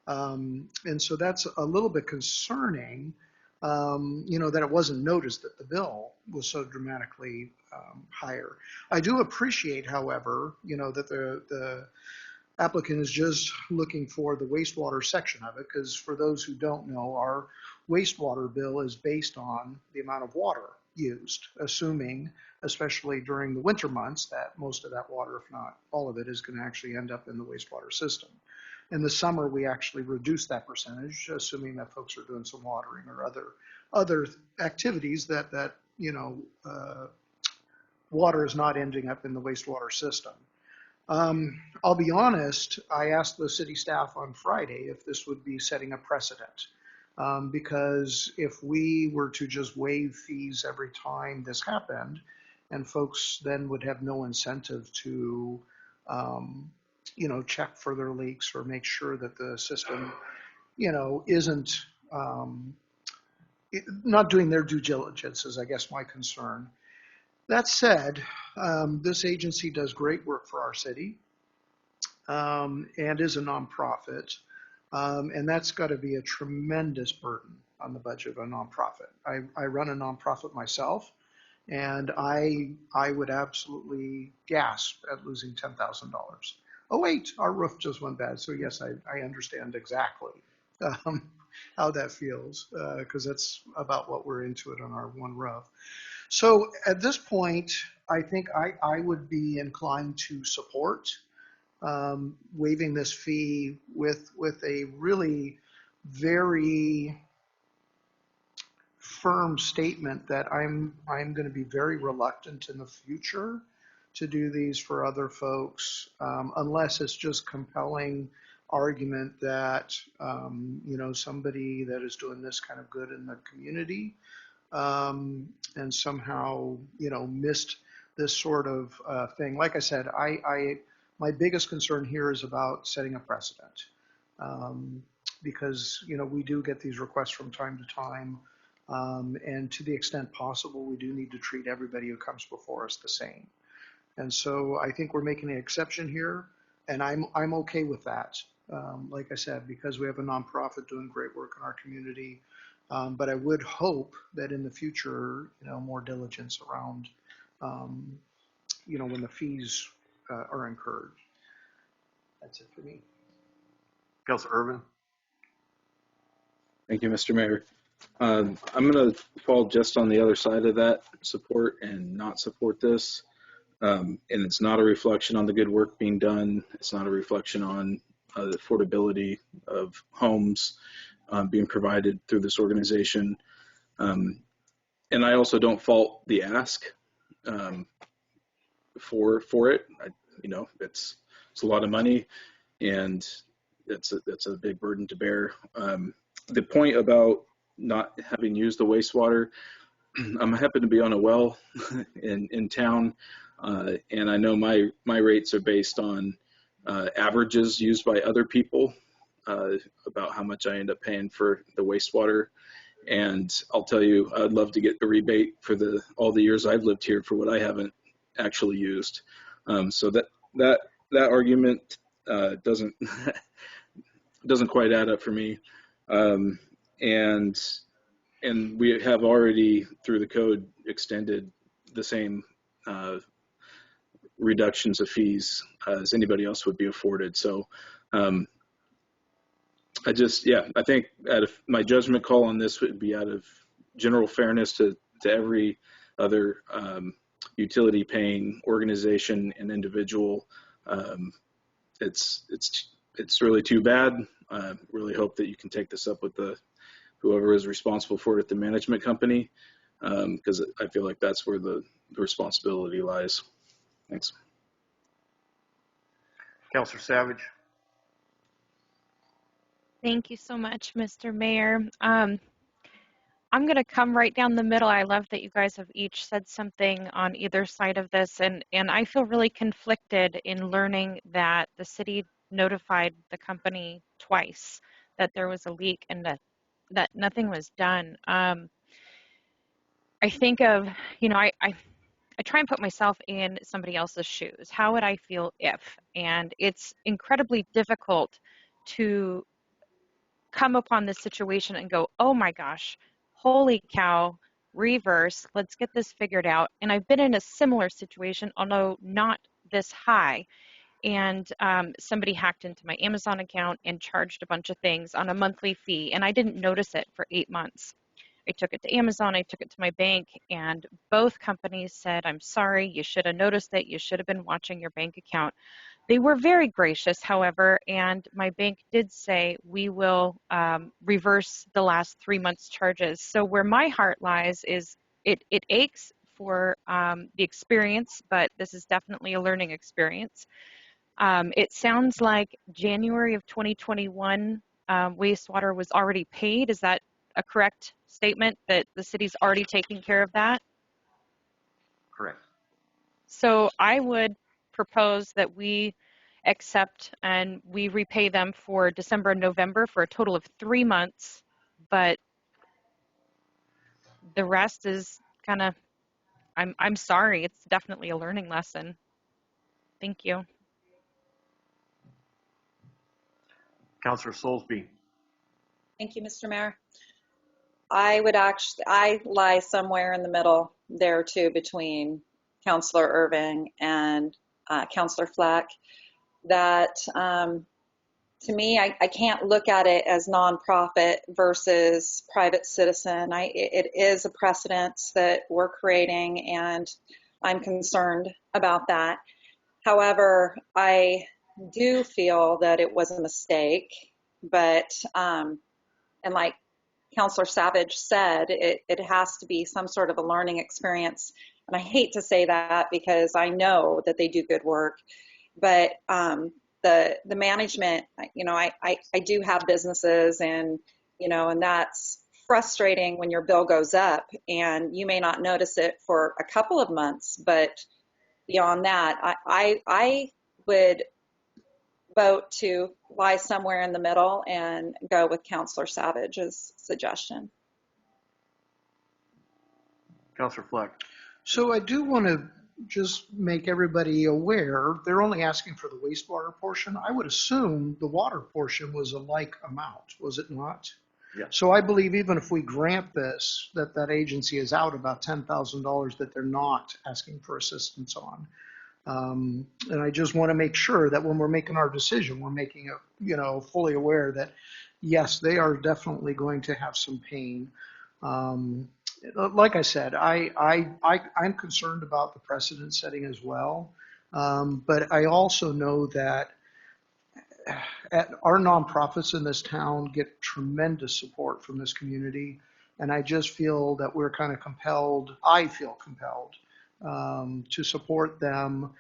And so that's a little bit concerning, that it wasn't noticed that the bill was so dramatically higher. I do appreciate, however, that the applicant is just looking for the wastewater section of it, because for those who don't know, our wastewater bill is based on the amount of water used, assuming, especially during the winter months, that most of that water, if not all of it, is going to actually end up in the wastewater system. In the summer, we actually reduce that percentage, assuming that folks are doing some watering or other activities that water is not ending up in the wastewater system. I'll be honest, I asked the city staff on Friday if this would be setting a precedent. Because if we were to just waive fees every time this happened, and folks then would have no incentive to, check for their leaks or make sure that the system, isn't not doing their due diligence is, I guess, my concern. That said, this agency does great work for our city and is a nonprofit. And that's got to be a tremendous burden on the budget of a nonprofit. I run a nonprofit myself, and I would absolutely gasp at losing $10,000. Oh wait, our roof just went bad. So yes, I understand exactly how that feels because that's about what we're into it on our one roof. So at this point, I think I would be inclined to support waiving this fee with a really very firm statement that I'm going to be very reluctant in the future to do these for other folks unless it's just compelling argument that somebody that is doing this kind of good in the community and somehow missed this sort of thing. Like I said, my biggest concern here is about setting a precedent because we do get these requests from time to time, and to the extent possible, we do need to treat everybody who comes before us the same. And so I think we're making an exception here, and I'm okay with that. Like I said, because we have a nonprofit doing great work in our community, but I would hope that in the future, more diligence around, when the fees are incurred. That's it for me.
Councilor Irvin?
Thank you, Mr. Mayor. I'm going to fall just on the other side of that, support and not support this. And it's not a reflection on the good work being done. It's not a reflection on the affordability of homes being provided through this organization. And I also don't fault the ask for it. It's a lot of money, and it's a big burden to bear. The point about not having used the wastewater, I happen to be on a well in town, and I know my rates are based on averages used by other people about how much I end up paying for the wastewater. And I'll tell you, I'd love to get a rebate for all the years I've lived here for what I haven't actually used. So that argument doesn't quite add up for me. And we have already, through the code, extended the same reductions of fees as anybody else would be afforded. So I think my judgment call on this would be out of general fairness to every other utility paying organization and individual. It's really too bad. I really hope that you can take this up with whoever is responsible for it at the management company, because I feel like that's where the responsibility lies. Thanks.
Councilor Savage?
Thank you so much, Mr. Mayor. I'm going to come right down the middle. I love that you guys have each said something on either side of this, and I feel really conflicted in learning that the city notified the company twice that there was a leak and that nothing was done. I think of, I try and put myself in somebody else's shoes. How would I feel if? And it's incredibly difficult to come upon this situation and go, oh my gosh, holy cow, reverse, let's get this figured out. And I've been in a similar situation, although not this high. And somebody hacked into my Amazon account and charged a bunch of things on a monthly fee, and I didn't notice it for 8 months. I took it to Amazon, I took it to my bank, and both companies said, I'm sorry, you should have noticed it, you should have been watching your bank account. They were very gracious, however, and my bank did say we will reverse the last 3 months' charges. So where my heart lies is it aches for the experience, but this is definitely a learning experience. It sounds like January of 2021 wastewater was already paid. Is that a correct statement, that the city's already taking care of that?
Correct.
So I would propose that we accept and we repay them for December and November for a total of 3 months, but the rest is kind of, I'm sorry, it's definitely a learning lesson. Thank you.
Counselor Soulsby.
Thank you, Mr. Mayor. I lie somewhere in the middle there too, between Counselor Irving and Counselor Fleck. That to me, I can't look at it as nonprofit versus private citizen. It is a precedence that we're creating, and I'm concerned about that. However, I do feel that it was a mistake, but and like Counselor Savage said, it has to be some sort of a learning experience. And I hate to say that because I know that they do good work, but the management, I do have businesses, and and that's frustrating when your bill goes up and you may not notice it for a couple of months, but beyond that, I would vote to lie somewhere in the middle and go with Counselor Savage's suggestion.
Counselor Fleck.
So I do want to just make everybody aware, they're only asking for the wastewater portion. I would assume the water portion was a like amount, was it not?
Yes.
So I believe even if we grant this, that agency is out about $10,000 that they're not asking for assistance on. And I just want to make sure that when we're making our decision, we're making it, fully aware that yes, they are definitely going to have some pain. Like I said, I'm concerned about the precedent setting as well. But I also know that our nonprofits in this town get tremendous support from this community. And I just feel that we're kind of compelled, I feel compelled to support them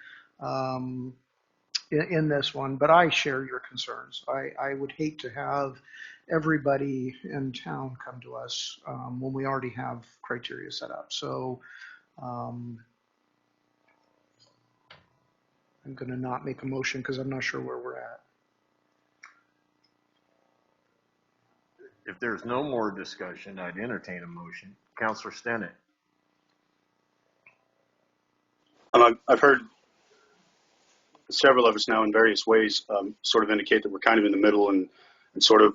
in this one. But I share your concerns. I would hate to have everybody in town come to us when we already have criteria set up. So I'm going to not make a motion because I'm not sure where we're at.
If there's no more discussion, I'd entertain a motion. Counselor Stennett.
I've heard several of us now in various ways sort of indicate that we're kind of in the middle and sort of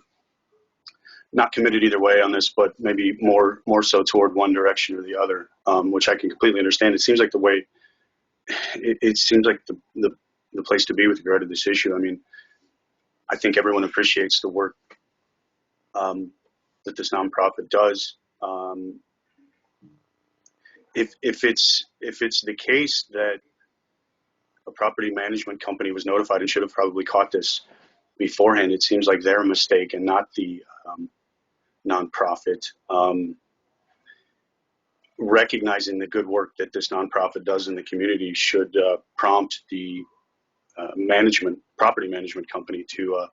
not committed either way on this, but maybe more so toward one direction or the other, which I can completely understand. It seems like the way, it seems like the place to be with regard to this issue. I mean, I think everyone appreciates the work that this nonprofit does. If it's the case that a property management company was notified and should have probably caught this beforehand, it seems like their mistake and not the nonprofit. Recognizing the good work that this nonprofit does in the community should prompt the property management company to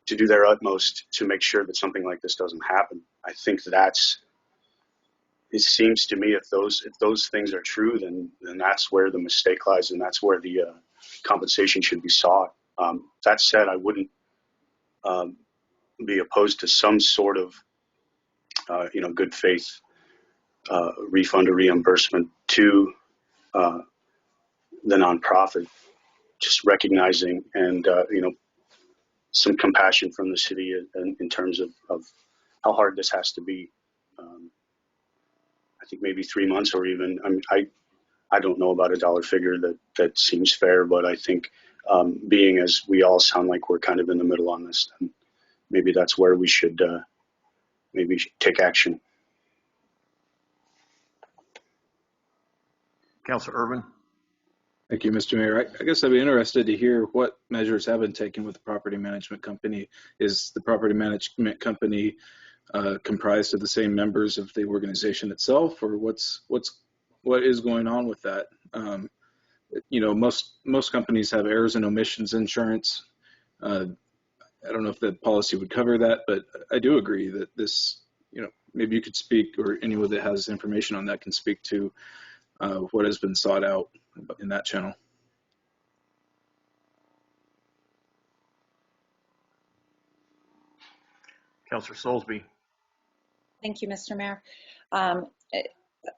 do their utmost to make sure that something like this doesn't happen. I think it seems to me if those things are true, then that's where the mistake lies, and that's where the compensation should be sought. That said, I wouldn't be opposed to some sort of good faith refund or reimbursement to the nonprofit, just recognizing and some compassion from the city in terms of how hard this has to be. I think maybe 3 months, or even, I don't know about a dollar figure that seems fair, but I think being as we all sound like we're kind of in the middle on this, then maybe that's where we should maybe take action.
Counselor Irvin.
Thank you, Mr. Mayor. I guess I'd be interested to hear what measures have been taken with the property management company. Is the property management company comprised of the same members of the organization itself, or what is going on with that? Most companies have errors and omissions insurance. I don't know if the policy would cover that, but I do agree that this, maybe you could speak, or anyone that has information on that can speak to what has been sought out in that channel.
Councilor Soulsby.
Thank you, Mr. Mayor.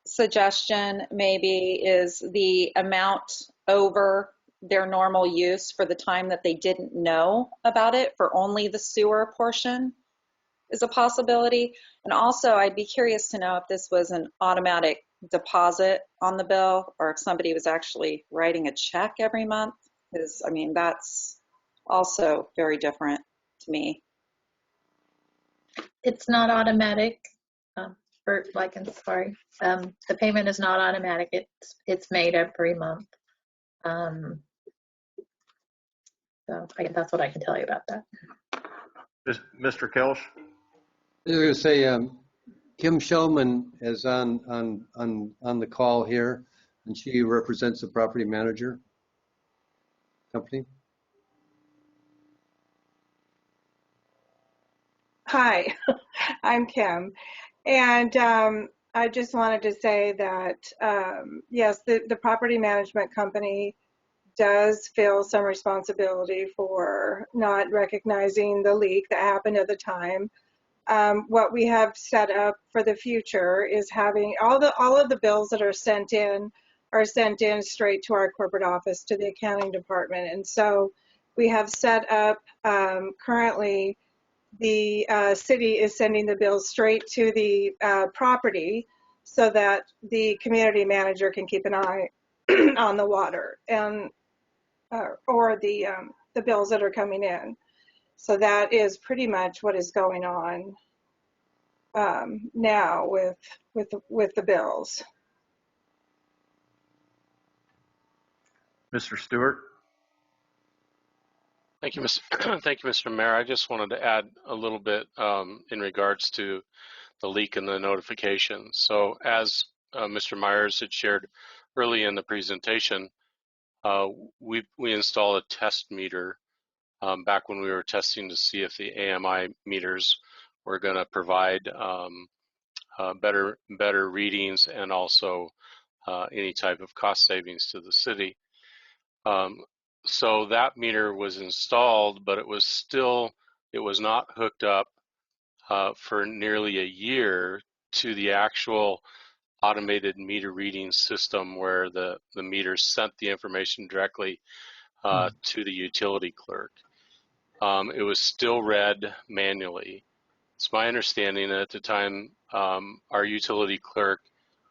Suggestion maybe is the amount over their normal use for the time that they didn't know about it for only the sewer portion is a possibility. And also, I'd be curious to know if this was an automatic deposit on the bill or if somebody was actually writing a check every month. Because, I mean, that's also very different to me.
It's not automatic. The payment is not automatic. It's made every month. So that's what I can tell you about that.
Mr. Kelch.
I was going to say, Kim Showman is on the call here, and she represents the property manager company.
Hi, I'm Kim, and I just wanted to say that yes, the property management company does feel some responsibility for not recognizing the leak that happened at the time. What we have set up for the future is having all of the bills that are sent in straight to our corporate office, to the accounting department. And so we have set up currently the city is sending the bills straight to the property so that the community manager can keep an eye on the water and or the bills that are coming in. So that is pretty much what is going on now with the bills.
Mr. Stewart.
Thank you, Mr. Mayor. I just wanted to add a little bit in regards to the leak and the notification. So as Mr. Myers had shared early in the presentation, we installed a test meter back when we were testing to see if the AMI meters were going to provide better readings and also any type of cost savings to the city. So that meter was installed, but it was not hooked up for nearly a year to the actual automated meter reading system where the meters sent the information directly to the utility clerk. It was still read manually. It's my understanding that at the time our utility clerk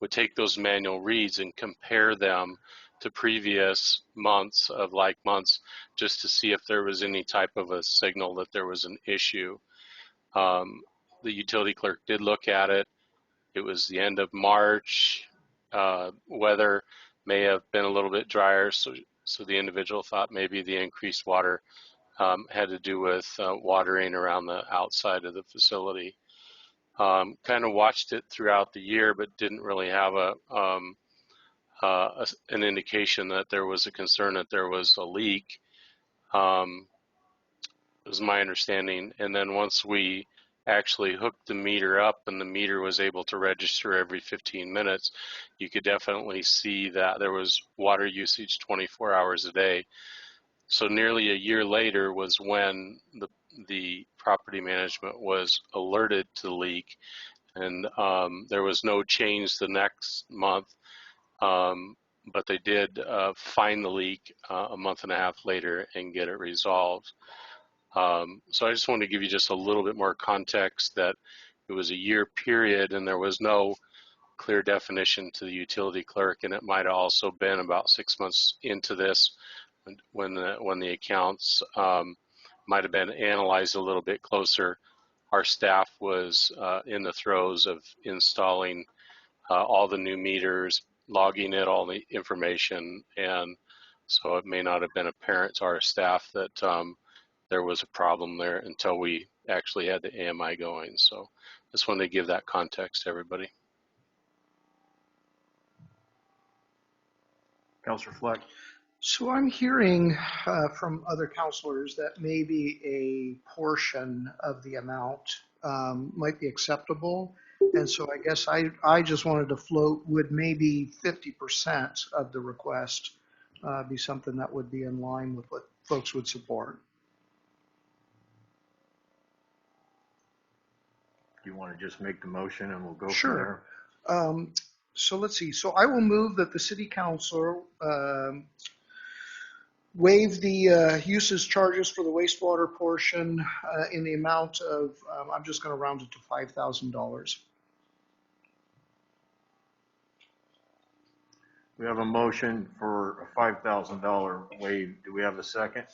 would take those manual reads and compare them to previous months just to see if there was any type of a signal that there was an issue. The utility clerk did look at it. It was the end of March. Weather may have been a little bit drier, so the individual thought maybe the increased water had to do with watering around the outside of the facility. Kind of watched it throughout the year, but didn't really have an indication that there was a concern that there was a leak. Was my understanding. And then once we actually hooked the meter up and the meter was able to register every 15 minutes, you could definitely see that there was water usage 24 hours a day. So nearly a year later was when the property management was alerted to the leak, and there was no change the next month, but they did find the leak a month and a half later and get it resolved. So I just wanted to give you just a little bit more context that it was a year period and there was no clear definition to the utility clerk, and it might have also been about 6 months into this when the accounts might have been analyzed a little bit closer. Our staff was in the throes of installing all the new meters, logging in all the information, and so it may not have been apparent to our staff that there was a problem there until we actually had the AMI going. So just wanted to give that context to everybody.
Councilor Fleck.
So I'm hearing from other counselors that maybe a portion of the amount might be acceptable. And so I guess I just wanted to float, would maybe 50% of the request be something that would be in line with what folks would support?
Do you want to just make the motion and we'll go
Sure.
from there?
So let's see. So I will move that the city council waive the usage charges for the wastewater portion in the amount of, I'm just going to round it to $5,000.
We have a motion for a $5,000 waive. Do we have a second?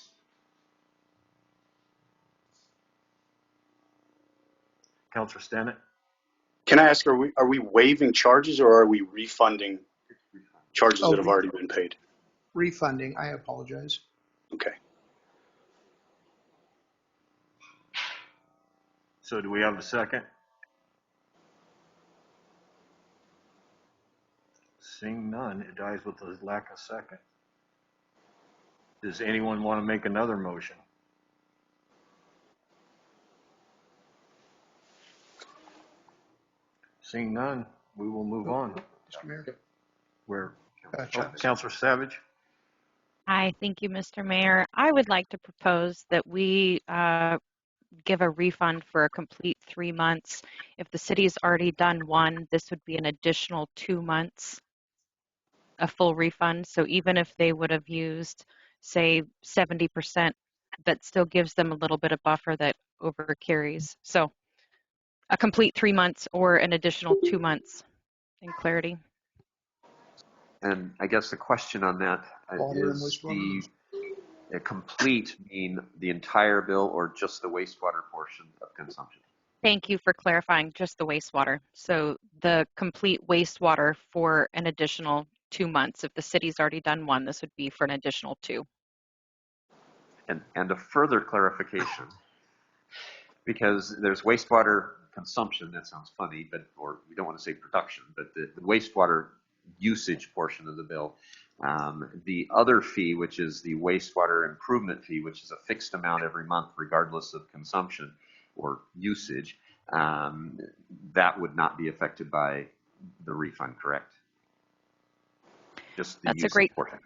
Councilor Stennett?
Can I ask, are we waiving charges or are we refunding charges
Oh,
that have already been paid?
Refunding, I apologize.
Okay.
So do we have a second? Seeing none, it dies with the lack of second. Does anyone want to make another motion? Seeing none, we will move on.
Mr. Mayor.
Where?
Chavez.
Councilor Savage?
Hi, thank you, Mr. Mayor. I would like to propose that we give a refund for a complete 3 months. If the city's already done one, this would be an additional 2 months, a full refund. So even if they would have used, say, 70%, that still gives them a little bit of buffer that over carries. So a complete 3 months or an additional 2 months in clarity.
And I guess the question on that
Water and
is
wastewater.
the complete mean the entire bill or just the wastewater portion of consumption?
Thank you for clarifying, just the wastewater. So the complete wastewater for an additional 2 months. If the city's already done one, this would be for an additional 2.
And a further clarification, because there's wastewater consumption, that sounds funny, but, or we don't want to say production, but the wastewater usage portion of the bill. The other fee, which is the wastewater improvement fee, which is a fixed amount every month regardless of consumption or usage, that would not be affected by the refund, correct? Just the usage portion.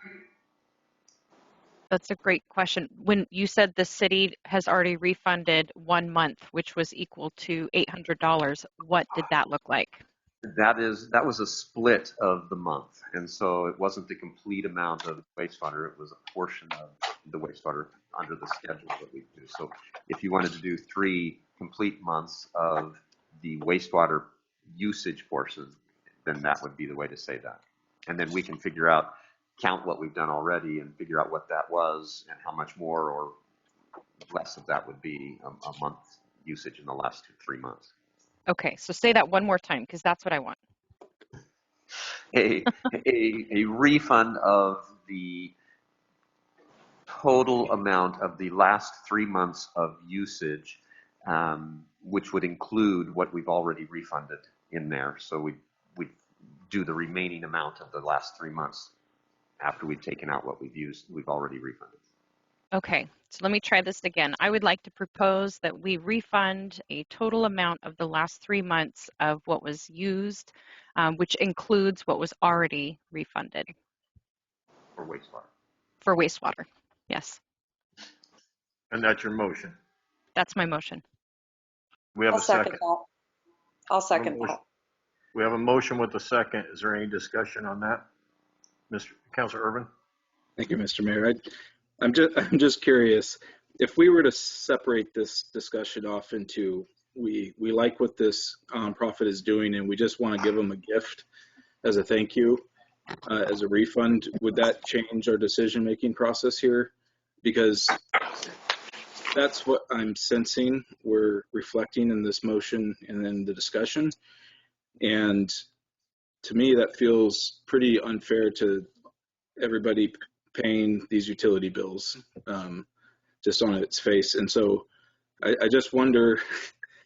That's a great question. When you said the city has already refunded 1 month, which was equal to $800, what did that look like?
That was a split of the month, and so it wasn't the complete amount of wastewater. It was a portion of the wastewater under the schedule that we do. So if you wanted to do 3 complete months of the wastewater usage portion, then that would be the way to say that. And then we can figure out, count what we've done already and figure out what that was and how much more or less of that would be a month usage in the last 3 months.
Okay, so say that one more time, because that's what I want.
A refund of the total amount of the last 3 months of usage, which would include what we've already refunded in there. So we do the remaining amount of the last 3 months after we've taken out what we've already refunded.
Okay, so let me try this again. I would like to propose that we refund a total amount of the last 3 months of what was used, which includes what was already refunded.
For wastewater.
For wastewater, yes.
And that's your motion.
That's my motion.
We have a second.
I'll second that.
We have a motion with a second. Is there any discussion on that? Councilor Urban?
Thank you, Mr. Mayor. I'm just curious, if we were to separate this discussion off into, we like what this nonprofit is doing and we just want to give them a gift as a thank you, as a refund, would that change our decision-making process here? Because that's what I'm sensing we're reflecting in this motion and then the discussion. And to me, that feels pretty unfair to everybody paying these utility bills, just on its face. And so I just wonder,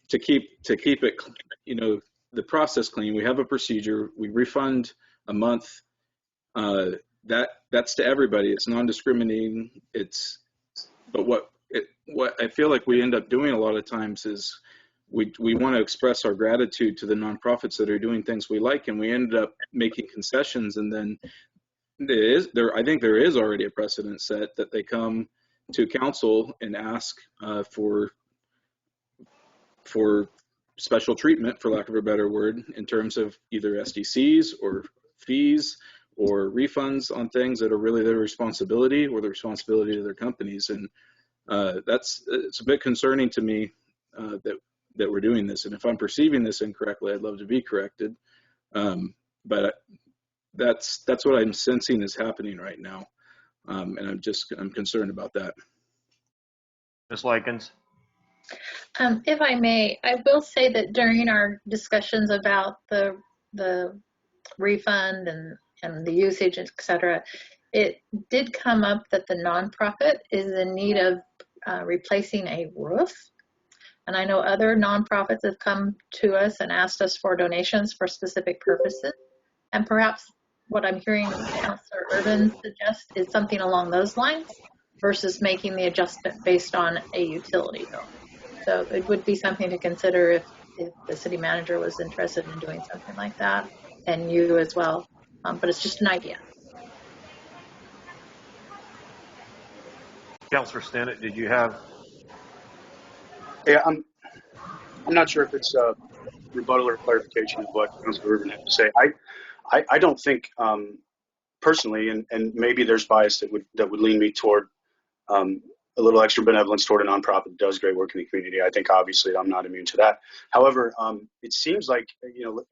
to keep it, the process clean, we have a procedure, we refund a month, that's to everybody. It's non-discriminating. But what I feel like we end up doing a lot of times is we want to express our gratitude to the nonprofits that are doing things we like, and we end up making concessions, and then I think there is already a precedent set that they come to council and ask for special treatment, for lack of a better word, in terms of either SDCs or fees or refunds on things that are really their responsibility or the responsibility of their companies. And it's a bit concerning to me that we're doing this. And if I'm perceiving this incorrectly, I'd love to be corrected. But that's what I'm sensing is happening right now. And I'm concerned about that.
Ms. Likens?
If I may, I will say that during our discussions about the refund and the usage, et cetera, it did come up that the nonprofit is in need of replacing a roof. And I know other nonprofits have come to us and asked us for donations for specific purposes. And perhaps what I'm hearing Councilor Urban suggest is something along those lines versus making the adjustment based on a utility bill. So it would be something to consider if the city manager was interested in doing something like that, and you as well. But it's just an idea.
Councilor Stinnett, did you have?
Yeah, I'm not sure if it's a rebuttal or clarification of what Councilor Urban had to say. I don't think personally, and maybe there's bias that would lean me toward a little extra benevolence toward a nonprofit that does great work in the community. I think obviously I'm not immune to that. However, it seems like,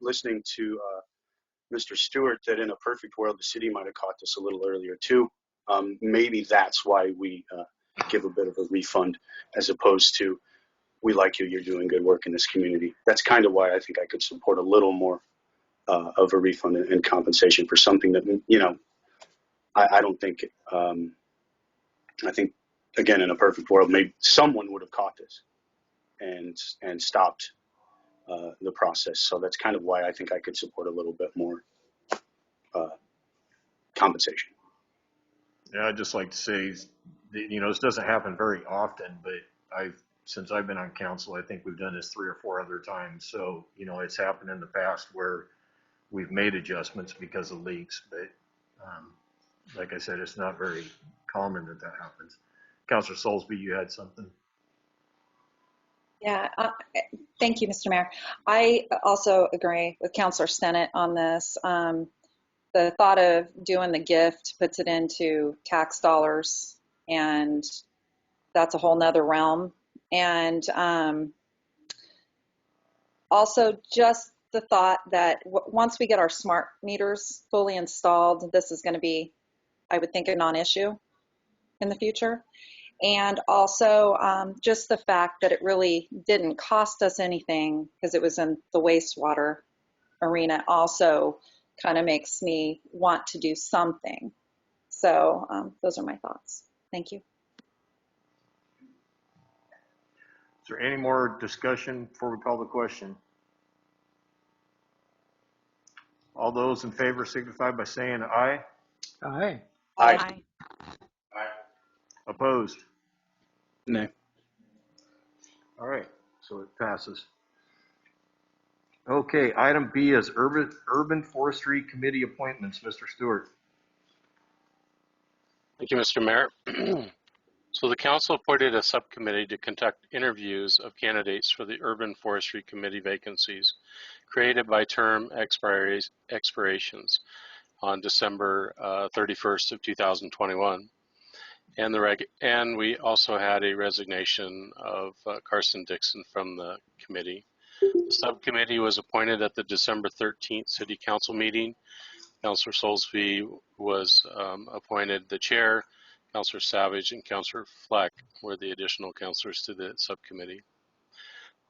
listening to Mr. Stewart, that in a perfect world, the city might have caught this a little earlier too. Maybe that's why we give a bit of a refund as opposed to, we like you, you're doing good work in this community. That's kind of why I think I could support a little more of a refund and compensation for something that, I don't think, I think, again, in a perfect world, maybe someone would have caught this and stopped the process. So that's kind of why I think I could support a little bit more compensation.
Yeah, I'd just like to say, this doesn't happen very often, but since I've been on council, I think we've done this 3 or 4 other times. So, it's happened in the past where we've made adjustments because of leaks, but like I said, it's not very common that happens. Councilor Soulsby, you had something?
Yeah, thank you, Mr. Mayor. I also agree with Councilor Stinnett on this. The thought of doing the gift puts it into tax dollars, and that's a whole nother realm. And also just the thought that once we get our smart meters fully installed, this is going to be, I would think, a non-issue in the future. And also just the fact that it really didn't cost us anything because it was in the wastewater arena also kind of makes me want to do something. So those are my thoughts. Thank you.
Is there any more discussion before we call the question? All those in favor signify by saying aye.
Aye.
Aye.
Opposed?
No.
All right, so it passes. Okay, item B is Urban Forestry Committee appointments. Mr. Stewart.
Thank you, Mr. Mayor. So the council appointed a subcommittee to conduct interviews of candidates for the Urban Forestry Committee vacancies created by term expirations on December 31st of 2021. And we also had a resignation of Carson Dixon from the committee. The subcommittee was appointed at the December 13th City Council meeting. Councilor Soulsby was appointed the chair. Councilor Savage and Councilor Fleck were the additional councilors to the subcommittee.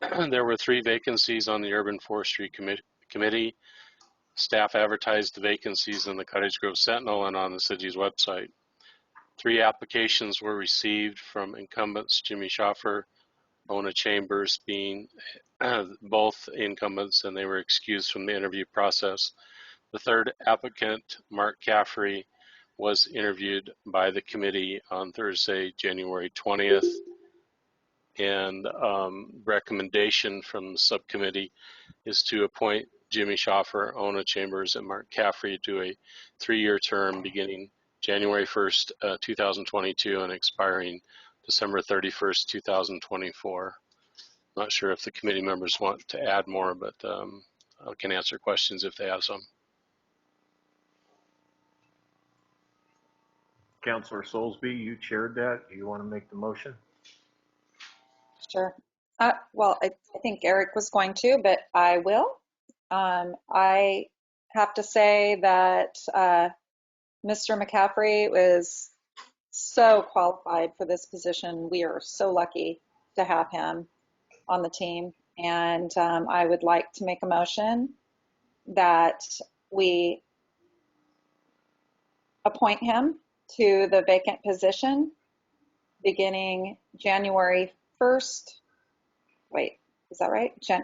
There were 3 vacancies on the Urban Forestry Committee. Staff advertised the vacancies in the Cottage Grove Sentinel and on the city's website. 3 applications were received from incumbents Jimmy Schaffer, Ona Chambers being both incumbents, and they were excused from the interview process. The 3rd applicant, Mark Caffrey, was interviewed by the committee on Thursday, January 20th. And recommendation from the subcommittee is to appoint Jimmy Schoffer, Ona Chambers, and Mark Caffrey to a 3-year term beginning January 1st, 2022 and expiring December 31st, 2024. Not sure if the committee members want to add more, but I can answer questions if they have some.
Councilor Soulsby, you chaired that. Do you want to make the motion?
Sure. Well, I think Eric was going to, but I will. I have to say that Mr. McCaffrey was so qualified for this position. We are so lucky to have him on the team. And I would like to make a motion that we appoint him to the vacant position beginning January 1st. Wait, is that right? To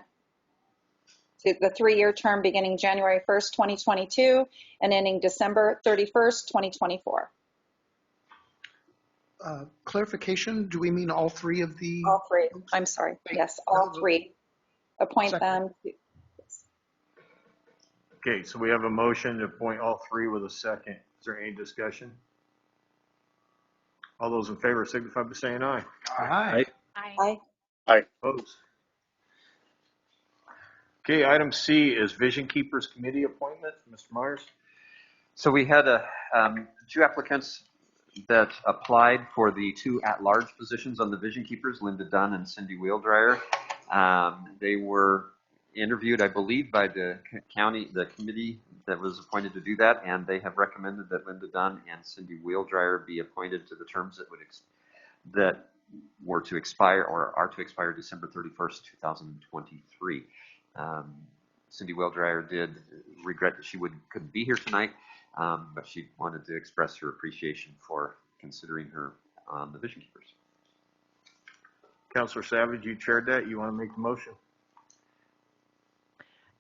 the 3-year term beginning January 1st, 2022 and ending December 31st, 2024.
Clarification, do we mean all three of the?
All three. I'm sorry. Yes, all three. Appoint them.
Okay, so we have a motion to appoint all three with a second. Is there any discussion? All those in favor signify by saying aye.
Aye.
Aye.
Aye.
Opposed? Okay, item C is Vision Keepers Committee appointment. Mr. Myers?
So we had 2 applicants that applied for the 2 at-large positions on the Vision Keepers, Linda Dunn and Cindy Wheeldryer. They were interviewed, I believe, by the committee that was appointed to do that, and they have recommended that Linda Dunn and Cindy Wheeldryer be appointed to the terms that were to expire or are to expire December 31st, 2023. Cindy Wheeldryer did regret that she couldn't be here tonight, but she wanted to express her appreciation for considering her on the Vision Keepers.
Councilor Savage, you chaired that. You want to make the motion?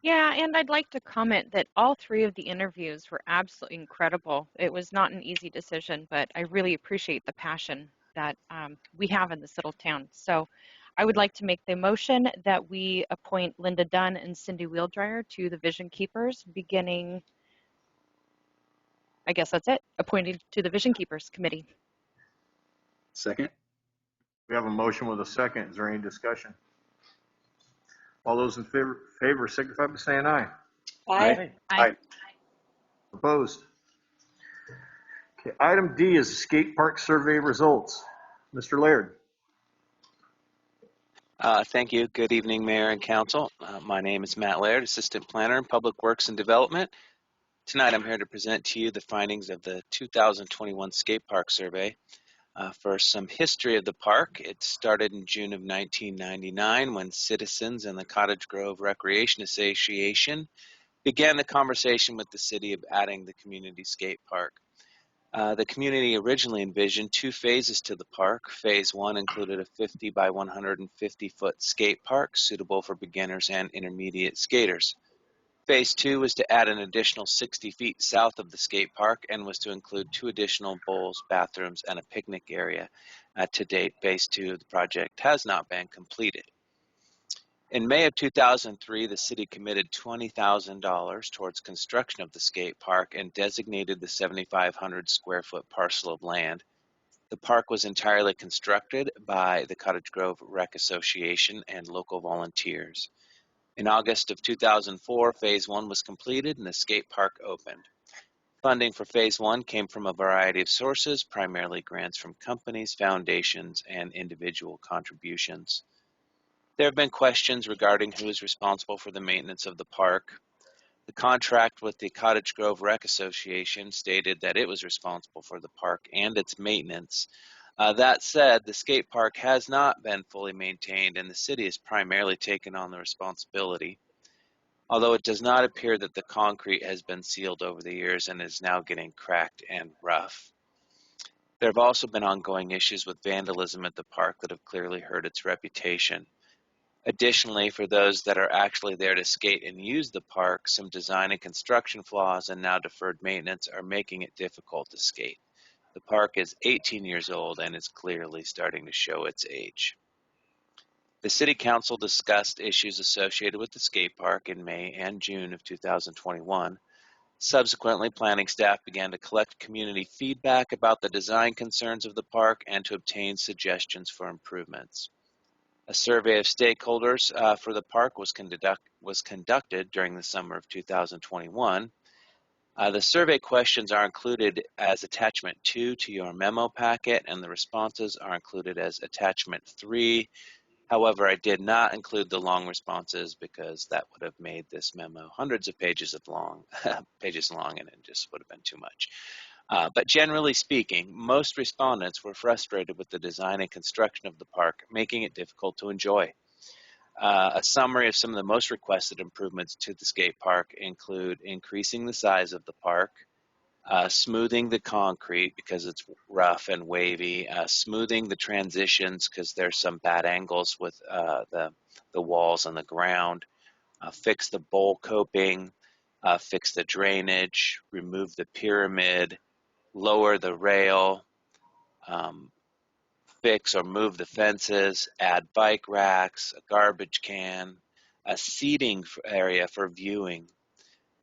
Yeah, and I'd like to comment that all 3 of the interviews were absolutely incredible. It was not an easy decision, but I really appreciate the passion that we have in this little town. So I would like to make the motion that we appoint Linda Dunn and Cindy Wheeldryer to the Vision Keepers beginning, I guess that's it, appointed to the Vision Keepers Committee.
Second.
We have a motion with a second. Is there any discussion? All those in favor signify by saying aye.
Aye.
Aye.
Opposed? Okay, item D is skate park survey results. Mr. Laird.
Thank you. Good evening, Mayor and Council. My name is Matt Laird, Assistant Planner in Public Works and Development. Tonight I'm here to present to you the findings of the 2021 Skate Park Survey. For some history of the park, it started in June of 1999 when citizens and the Cottage Grove Recreation Association began the conversation with the city of adding the community skate park. The community originally envisioned 2 phases to the park. Phase 1 included a 50 by 150 foot skate park suitable for beginners and intermediate skaters. Phase 2 was to add an additional 60 feet south of the skate park and was to include 2 additional bowls, bathrooms, and a picnic area. To date, Phase 2 of the project has not been completed. In May of 2003, the city committed $20,000 towards construction of the skate park and designated the 7,500 square foot parcel of land. The park was entirely constructed by the Cottage Grove Rec Association and local volunteers. In August of 2004, Phase 1 was completed and the skate park opened. Funding for Phase 1 came from a variety of sources, primarily grants from companies, foundations, and individual contributions. There have been questions regarding who is responsible for the maintenance of the park. The contract with the Cottage Grove Rec Association stated that it was responsible for the park and its maintenance. That said, the skate park has not been fully maintained and the city has primarily taken on the responsibility. Although it does not appear that the concrete has been sealed over the years and is now getting cracked and rough. There have also been ongoing issues with vandalism at the park that have clearly hurt its reputation. Additionally, for those that are actually there to skate and use the park, some design and construction flaws and now deferred maintenance are making it difficult to skate. The park is 18 years old and is clearly starting to show its age. The City Council discussed issues associated with the skate park in May and June of 2021. Subsequently, planning staff began to collect community feedback about the design concerns of the park and to obtain suggestions for improvements. A survey of stakeholders for the park was conducted during the summer of 2021. The survey questions are included as attachment 2 to your memo packet, and the responses are included as attachment 3. However, I did not include the long responses because that would have made this memo hundreds of pages long, and it just would have been too much. But generally speaking, most respondents were frustrated with the design and construction of the park, making it difficult to enjoy. A summary of some of the most requested improvements to the skate park include increasing the size of the park, smoothing the concrete because it's rough and wavy, smoothing the transitions because there's some bad angles with the walls and the ground, fix the bowl coping, fix the drainage, remove the pyramid, lower the rail, fix or move the fences, add bike racks, a garbage can, a seating area for viewing,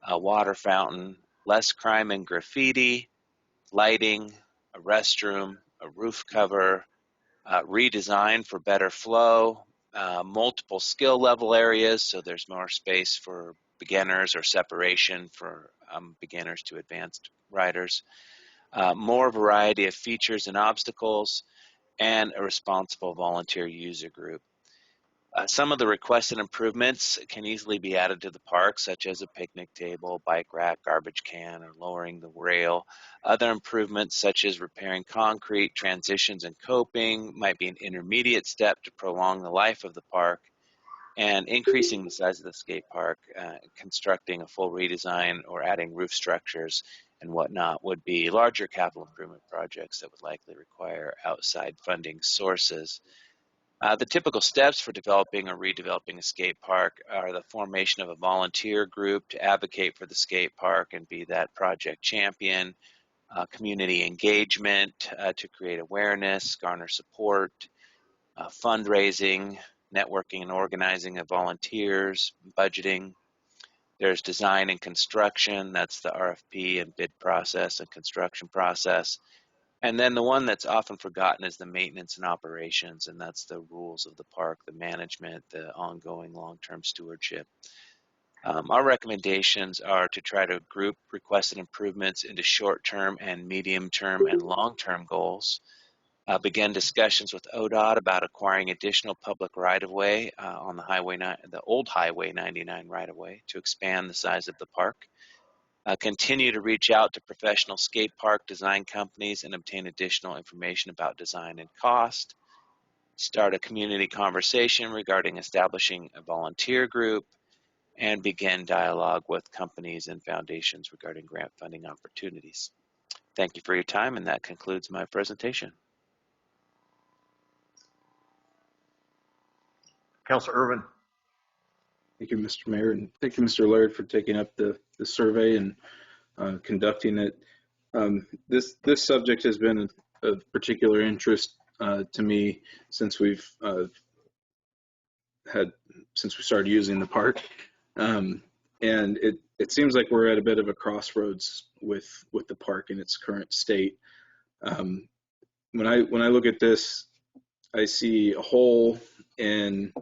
a water fountain, less crime and graffiti, lighting, a restroom, a roof cover, redesign for better flow, multiple skill level areas so there's more space for beginners or separation for beginners to advanced riders, more variety of features and obstacles, and a responsible volunteer user group. Some of the requested improvements can easily be added to the park, such as a picnic table, bike rack, garbage can, or lowering the rail. Other improvements, such as repairing concrete, transitions, and coping, might be an intermediate step to prolong the life of the park. And increasing the size of the skate park, constructing a full redesign, or adding roof structures and whatnot would be larger capital improvement projects that would likely require outside funding sources. The typical steps for developing or redeveloping a skate park are the formation of a volunteer group to advocate for the skate park and be that project champion, community engagement to create awareness, garner support, fundraising, networking and organizing of volunteers, budgeting. There's design and construction, that's the RFP and bid process and construction process. And then the one that's often forgotten is the maintenance and operations, and that's the rules of the park, the management, the ongoing long-term stewardship. Our recommendations are to try to group requested improvements into short-term and medium-term and long-term goals. Begin discussions with ODOT about acquiring additional public right-of-way on the old Highway 99 right-of-way to expand the size of the park. Continue to reach out to professional skate park design companies and obtain additional information about design and cost. Start a community conversation regarding establishing a volunteer group, and begin dialogue with companies and foundations regarding grant funding opportunities. Thank you for your time, and that concludes my presentation.
Councilor Irvin.
Thank you, Mr. Mayor, and thank you, Mr. Laird, for taking up the survey and conducting it. This subject has been of particular interest to me since we started using the park, and it seems like we're at a bit of a crossroads with the park in its current state. When I look at this, I see a hole in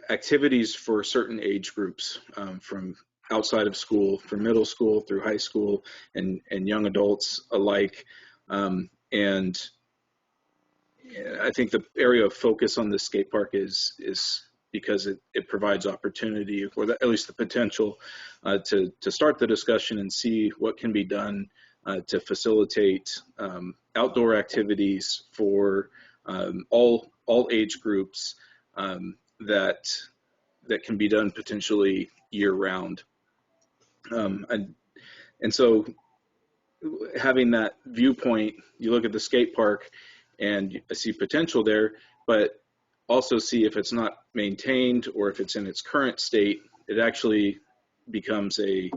activities for certain age groups, from outside of school, from middle school through high school, and young adults alike. And I think the area of focus on the skate park is because it provides opportunity, or at least the potential to start the discussion and see what can be done to facilitate outdoor activities for all age groups, that can be done potentially year-round. And so having that viewpoint, you look at the skate park and I see potential there, but also see if it's not maintained or if it's in its current state, it actually becomes a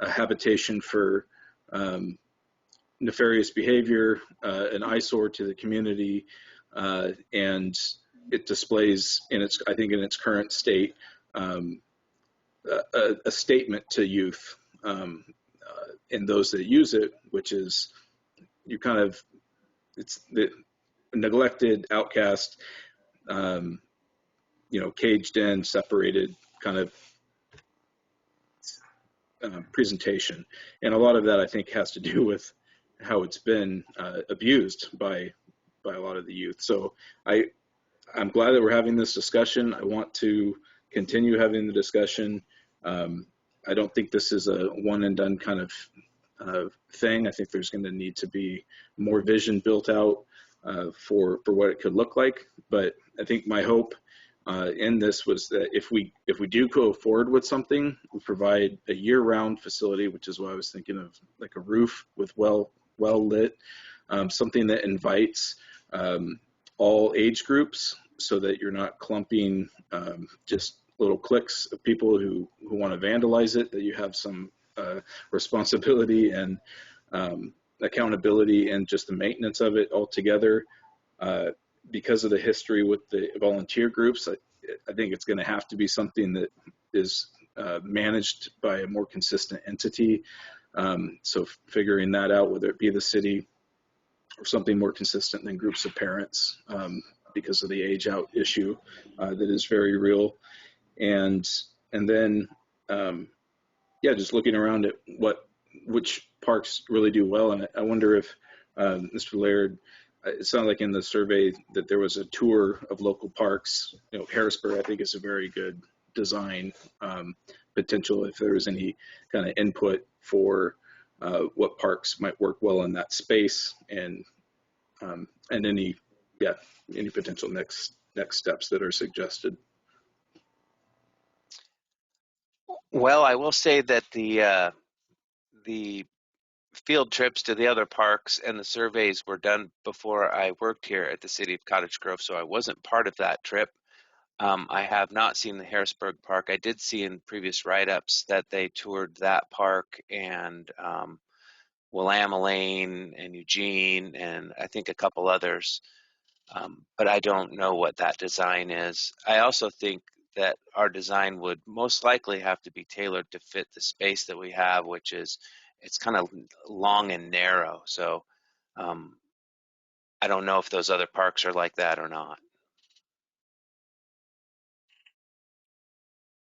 habitation for nefarious behavior, an eyesore to the community, and it displays I think in its current state, a statement to youth and those that use it, which is it's the neglected, outcast, caged in, separated kind of presentation. And a lot of that, I think, has to do with how it's been abused by a lot of the youth. So I'm glad that we're having this discussion. I want to continue having the discussion. I don't think this is a one and done kind of thing. I think there's going to need to be more vision built out for what it could look like. But I think my hope in this was that if we do go forward with something, we provide a year-round facility, which is why I was thinking of like a roof with well lit, something that invites all age groups, so that you're not clumping just little cliques of people who want to vandalize it, that you have some responsibility and accountability and just the maintenance of it altogether. Because of the history with the volunteer groups, I think it's going to have to be something that is managed by a more consistent entity. So figuring that out, whether it be the city or something more consistent than groups of parents, because of the age out issue that is very real. And then, just looking around at which parks really do well. And I wonder if, Mr. Laird, it sounded like in the survey that there was a tour of local parks. Harrisburg, I think, is a very good design potential if there was any kind of input for what parks might work well in that space, and any potential next steps that are suggested.
Well, I will say that the field trips to the other parks and the surveys were done before I worked here at the city of Cottage Grove, so I wasn't part of that trip. I have not seen the Harrisburg Park. I did see in previous write-ups that they toured that park and Willamette Lane and Eugene and I think a couple others, but I don't know what that design is. I also think that our design would most likely have to be tailored to fit the space that we have, which is it's kind of long and narrow. So I don't know if those other parks are like that or not.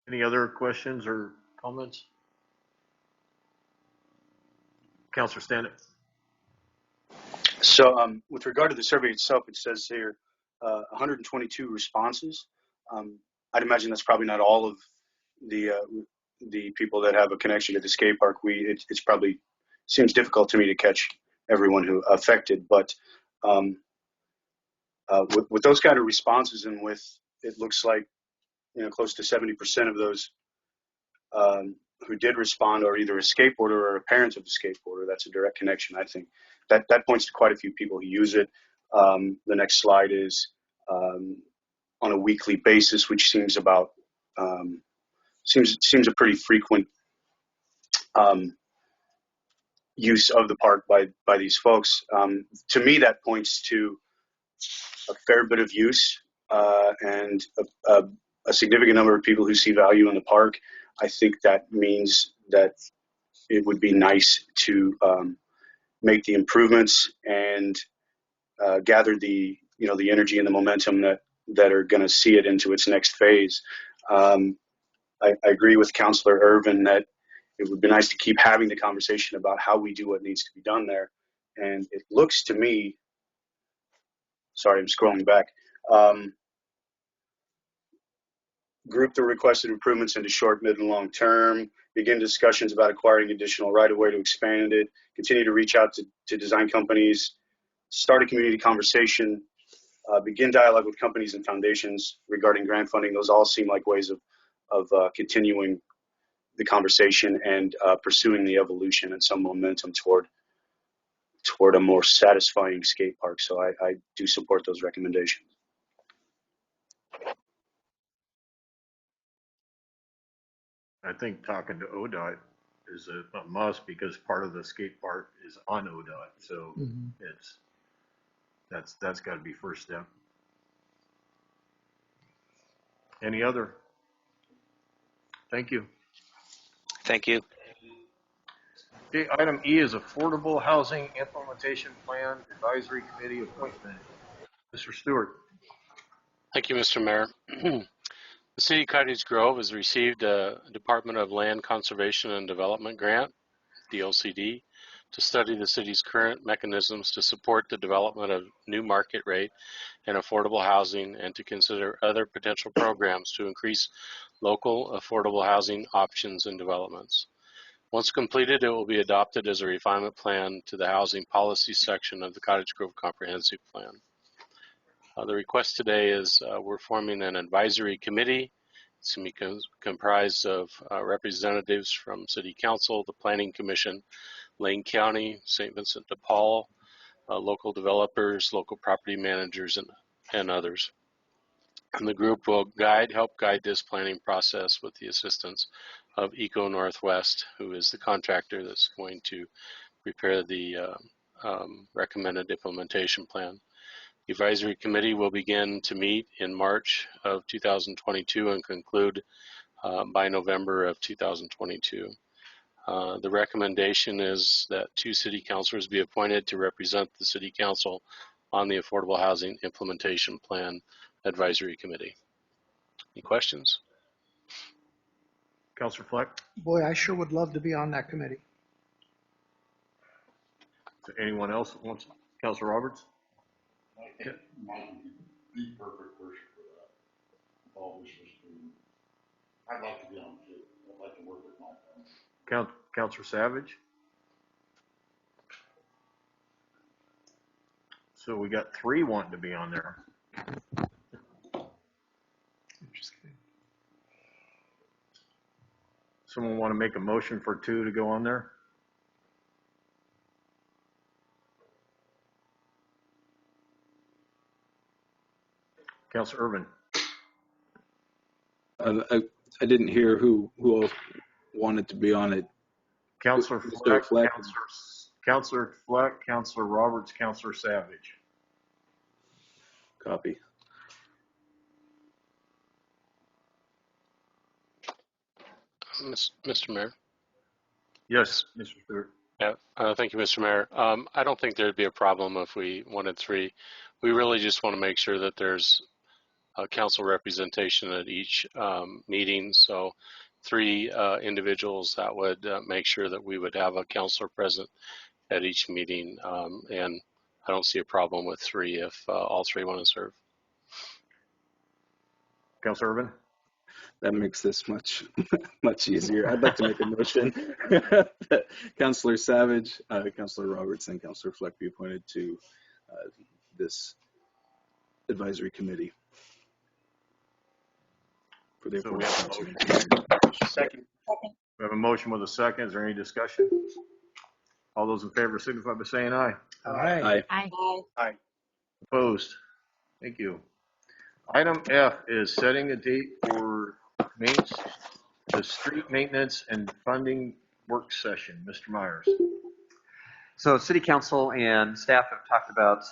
Any other questions or comments? Councilor Stanek.
So with regard to the survey itself, it says here 122 responses. I'd imagine that's probably not all of the people that have a connection to the skate park. It's probably seems difficult to me to catch everyone who affected, but with those kind of responses, and with it looks like close to 70% of those who did respond are either a skateboarder or a parent of a skateboarder. That's a direct connection. I think that points to quite a few people who use it. The next slide is on a weekly basis, which seems about seems a pretty frequent use of the park by these folks. To me, that points to a fair bit of use and a significant number of people who see value in the park. I think that means that it would be nice to make the improvements and gather the the energy and the momentum that are going to see it into its next phase. I agree with Councilor Irvin that it would be nice to keep having the conversation about how we do what needs to be done there. And it looks to me, sorry, I'm scrolling back, group the requested improvements into short, mid, and long term, begin discussions about acquiring additional right-of-way to expand it, continue to reach out to design companies, start a community conversation, begin dialogue with companies and foundations regarding grant funding. Those all seem like ways of continuing the conversation and pursuing the evolution and some momentum toward a more satisfying skate park. So I do support those recommendations.
I think talking to ODOT is a must because part of the skate park is on ODOT. So that's got to be first step. Any other? Thank you.
Thank you.
Okay, item E is Affordable Housing Implementation Plan Advisory Committee appointment. Mr. Stewart.
Thank you, Mr. Mayor. The City of Cottage Grove has received a Department of Land Conservation and Development grant, DLCD, to study the city's current mechanisms to support the development of new market rate and affordable housing and to consider other potential programs to increase local affordable housing options and developments. Once completed, it will be adopted as a refinement plan to the housing policy section of the Cottage Grove Comprehensive Plan. The request today is we're forming an advisory committee. It's going to be comprised of representatives from City Council, the Planning Commission, Lane County, St. Vincent de Paul, local developers, local property managers, and others. And the group will help guide this planning process with the assistance of Eco Northwest, who is the contractor that's going to prepare the recommended implementation plan. The advisory committee will begin to meet in March of 2022 and conclude by November of 2022. The recommendation is that 2 city councilors be appointed to represent the city council on the Affordable Housing Implementation Plan Advisory Committee. Any questions?
Councilor Fleck.
Boy, I sure would love to be on that committee.
Is there anyone else that wants? Councilor Roberts.
Mike would be the perfect person for that. All this was I'd like to be on too. I'd like to work with my family.
Councilor Savage. So we got 3 wanting to be on there.
Just kidding.
Someone want to make a motion for 2 to go on there? Councilor Urban.
I didn't hear who else wanted to be on it.
Councilor Fleck, Councilor Fleck, Councilor Roberts, Councilor Savage.
Copy.
Mr. Mayor.
Yes, Mr. Stewart.
Yeah, thank you, Mr. Mayor. I don't think there'd be a problem if we wanted 3. We really just want to make sure that there's council representation at each meeting. So 3 individuals that would make sure that we would have a councilor present at each meeting. And I don't see a problem with 3 if all 3 want to serve.
Councilor Urban.
That makes this much easier. I'd like to make a motion that Councilor Savage, Councilor Roberts, and Councilor Fleck be appointed to this advisory committee. For the
So we have a motion.
Second.
We have a motion with a second. Is there any discussion? All those in favor signify by saying aye.
Aye.
Aye.
Aye. Opposed? Thank you. Item F is setting a date for the street maintenance and funding work session. Mr. Myers.
So City Council and staff have talked about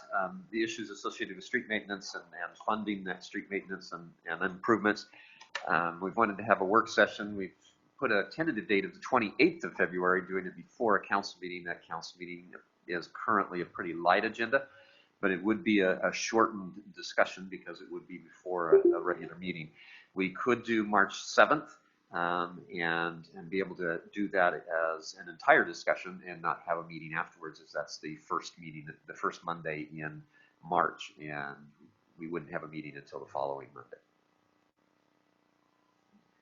the issues associated with street maintenance and funding that street maintenance and improvements. We've wanted to have a work session. We've put a tentative date of the 28th of February, doing it before a council meeting. That council meeting is currently a pretty light agenda, but it would be a shortened discussion because it would be before a regular meeting. We could do March 7th and be able to do that as an entire discussion and not have a meeting afterwards, as that's the first meeting, the first Monday in March, and we wouldn't have a meeting until the following Monday.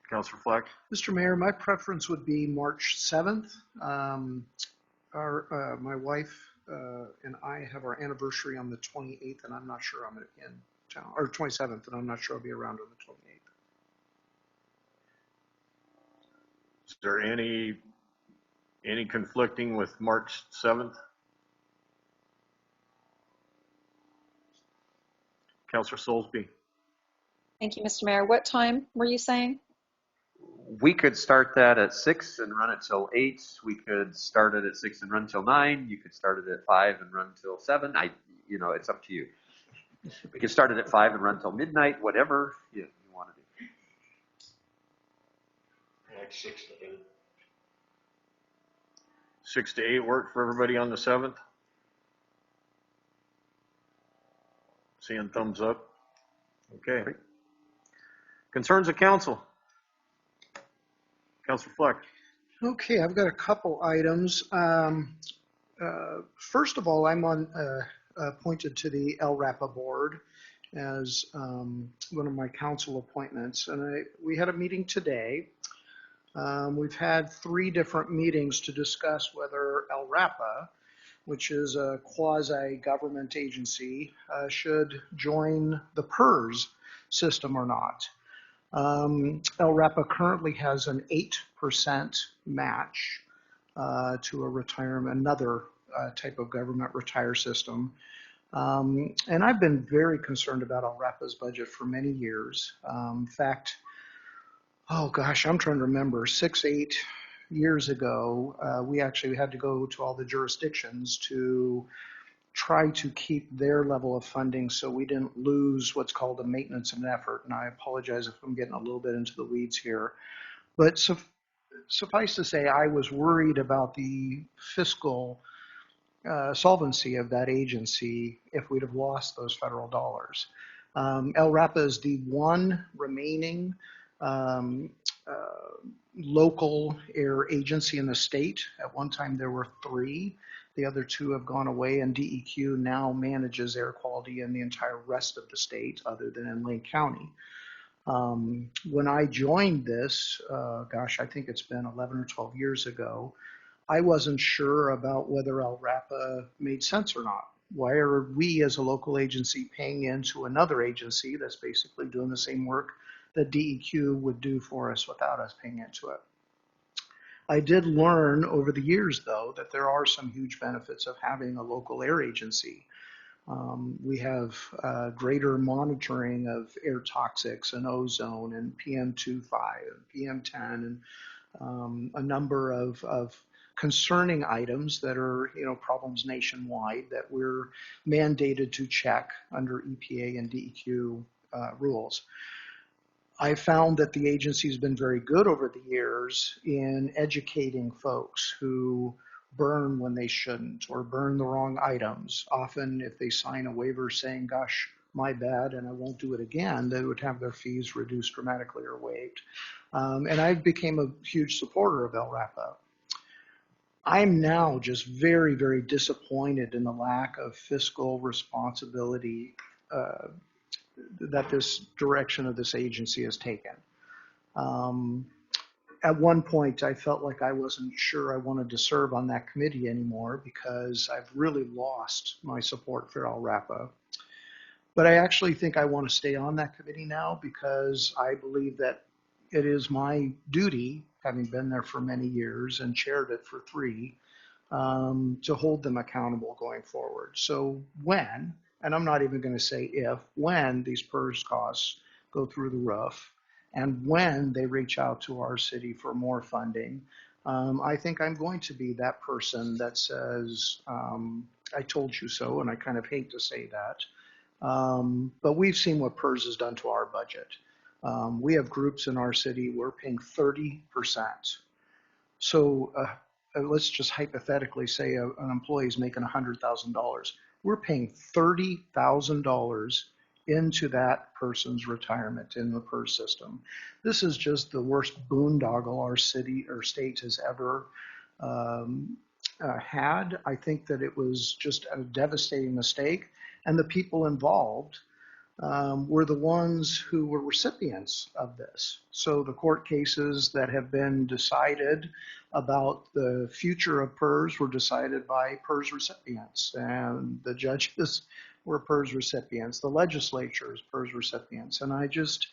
Councilor Fleck.
Mr. Mayor, my preference would be March 7th. My wife and I have our anniversary on the 28th, and I'm not sure I'm in town, or 27th, and I'm not sure I'll be around on the 28th.
Is there any conflicting with March 7th? Councilor Soulsby.
Thank you, Mr. Mayor. What time were you saying?
We could start that at 6 and run it till 8. We could start it at 6 and run till 9. You could start it at 5 and run till 7. It's up to you. We could start it at 5 and run till midnight, whatever you want to do.
Like 6 to 8.
6 to 8 work for everybody on the 7th? Seeing thumbs up. Okay. Concerns of council. Councilor Fleck.
Okay, I've got a couple items. First of all, I'm appointed to the LRAPA board as one of my council appointments, and we had a meeting today. We've had 3 different meetings to discuss whether LRAPA, which is a quasi-government agency, should join the PERS system or not. LRAPA currently has an 8% match to a retirement, another type of government retire system. And I've been very concerned about LRAPA's budget for many years. In fact, oh gosh, I'm trying to remember, 6-8 years ago, we actually had to go to all the jurisdictions to try to keep their level of funding so we didn't lose what's called a maintenance and effort. And I apologize if I'm getting a little bit into the weeds here. But suffice to say, I was worried about the fiscal solvency of that agency if we'd have lost those federal dollars. LRAPA is the one remaining local air agency in the state. At one time there were 3. The other 2 have gone away, and DEQ now manages air quality in the entire rest of the state other than in Lane County. When I joined this, I think it's been 11 or 12 years ago, I wasn't sure about whether LRAPA made sense or not. Why are we as a local agency paying into another agency that's basically doing the same work that DEQ would do for us without us paying into it? I did learn over the years, though, that there are some huge benefits of having a local air agency. We have greater monitoring of air toxics and ozone and PM2.5 and PM10 and a number of concerning items that are, problems nationwide that we're mandated to check under EPA and DEQ rules. I found that the agency has been very good over the years in educating folks who burn when they shouldn't or burn the wrong items. Often if they sign a waiver saying, gosh, my bad, and I won't do it again, they would have their fees reduced dramatically or waived. And I became a huge supporter of LRAPA. I'm now just very, very disappointed in the lack of fiscal responsibility that this direction of this agency has taken. At one point, I felt like I wasn't sure I wanted to serve on that committee anymore because I've really lost my support for LRAPA. But I actually think I want to stay on that committee now because I believe that it is my duty, having been there for many years and chaired it for 3, to hold them accountable going forward. So when, and I'm not even going to say if, when these PERS costs go through the roof and when they reach out to our city for more funding, I think I'm going to be that person that says, I told you so, and I kind of hate to say that. But we've seen what PERS has done to our budget. We have groups in our city, we're paying 30%. So let's just hypothetically say an employee is making $100,000. We're paying $30,000 into that person's retirement in the PERS system. This is just the worst boondoggle our city or state has ever had. I think that it was just a devastating mistake, and the people involved were the ones who were recipients of this. So the court cases that have been decided about the future of PERS were decided by PERS recipients, and the judges were PERS recipients, the legislature is PERS recipients, and I just,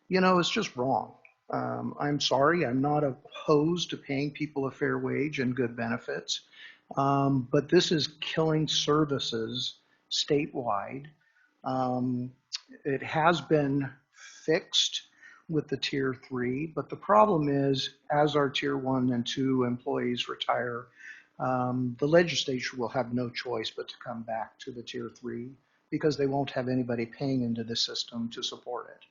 it's just wrong. I'm sorry, I'm not opposed to paying people a fair wage and good benefits, but this is killing services statewide. It has been fixed with the tier 3, but the problem is, as our tier 1 and 2 employees retire, the legislature will have no choice but to come back to the tier 3 because they won't have anybody paying into the system to support it.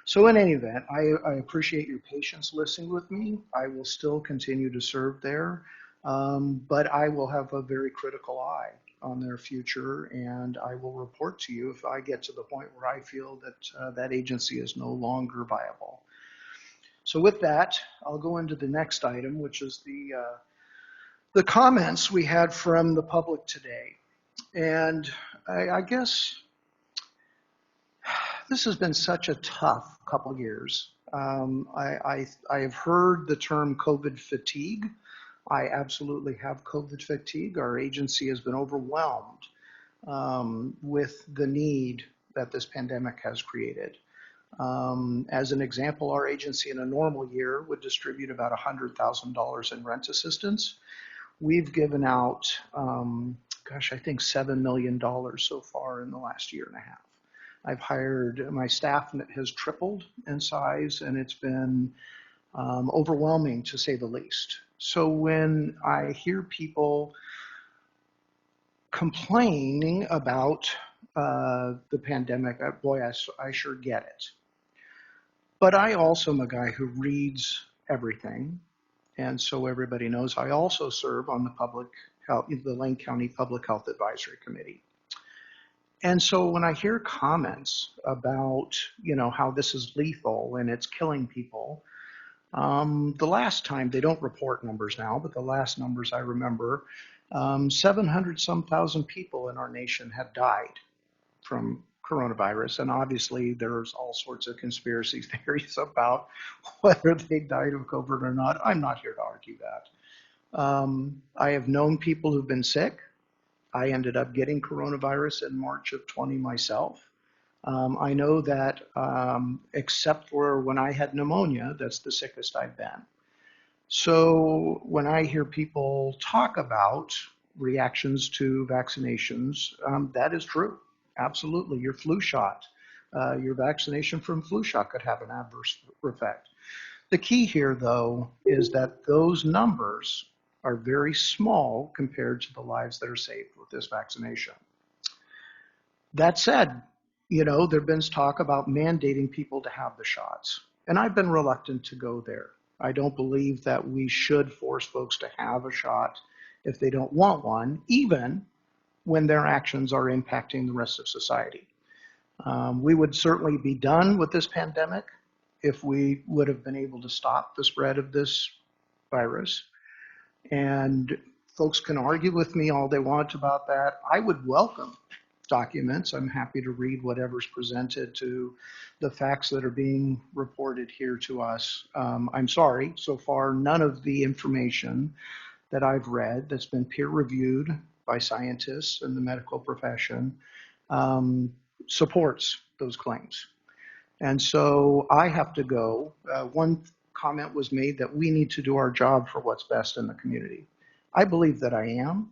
So in any event, I appreciate your patience listening with me. I will still continue to serve there, but I will have a very critical eye on their future, and I will report to you if I get to the point where I feel that that agency is no longer viable. So with that, I'll go into the next item, which is the comments we had from the public today. And I guess this has been such a tough couple years. I have heard the term COVID fatigue. I absolutely have COVID fatigue. Our agency has been overwhelmed with the need that this pandemic has created. As an example, our agency in a normal year would distribute about $100,000 in rent assistance. We've given out, I think $7 million so far in the last year and a half. I've hired, my staff has tripled in size, and it's been overwhelming to say the least. So when I hear people complaining about the pandemic, boy, I sure get it. But I also am a guy who reads everything. And so everybody knows I also serve on the Lane County Public Health Advisory Committee. And so when I hear comments about, how this is lethal and it's killing people, the last time, they don't report numbers now, but the last numbers I remember, 700-some thousand people in our nation have died from coronavirus. And obviously there's all sorts of conspiracy theories about whether they died of COVID or not. I'm not here to argue that. I have known people who've been sick. I ended up getting coronavirus in March of 20 myself. I know that except for when I had pneumonia, that's the sickest I've been. So when I hear people talk about reactions to vaccinations, that is true. Absolutely. Your flu shot, your vaccination from flu shot could have an adverse effect. The key here, though, is that those numbers are very small compared to the lives that are saved with this vaccination. That said, there have been talk about mandating people to have the shots, and I've been reluctant to go there. I don't believe that we should force folks to have a shot if they don't want one, even when their actions are impacting the rest of society. We would certainly be done with this pandemic if we would have been able to stop the spread of this virus. And folks can argue with me all they want about that. I would welcome documents. I'm happy to read whatever's presented to the facts that are being reported here to us. I'm sorry, so far, none of the information that I've read that's been peer reviewed by scientists in the medical profession supports those claims. And so I have to go. One comment was made that we need to do our job for what's best in the community. I believe that I am.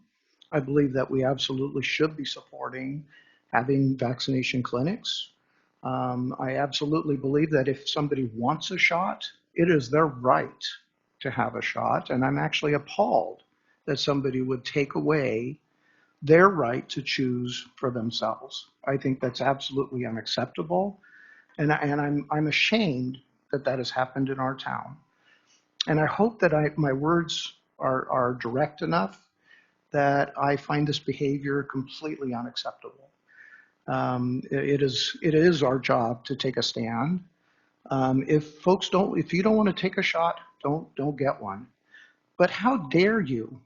I believe that we absolutely should be supporting having vaccination clinics. I absolutely believe that if somebody wants a shot, it is their right to have a shot. And I'm actually appalled that somebody would take away their right to choose for themselves. I think that's absolutely unacceptable. And I'm ashamed that that has happened in our town. And I hope that my words are direct enough that I find this behavior completely unacceptable. It is our job to take a stand. If you don't want to take a shot, don't get one. But how dare you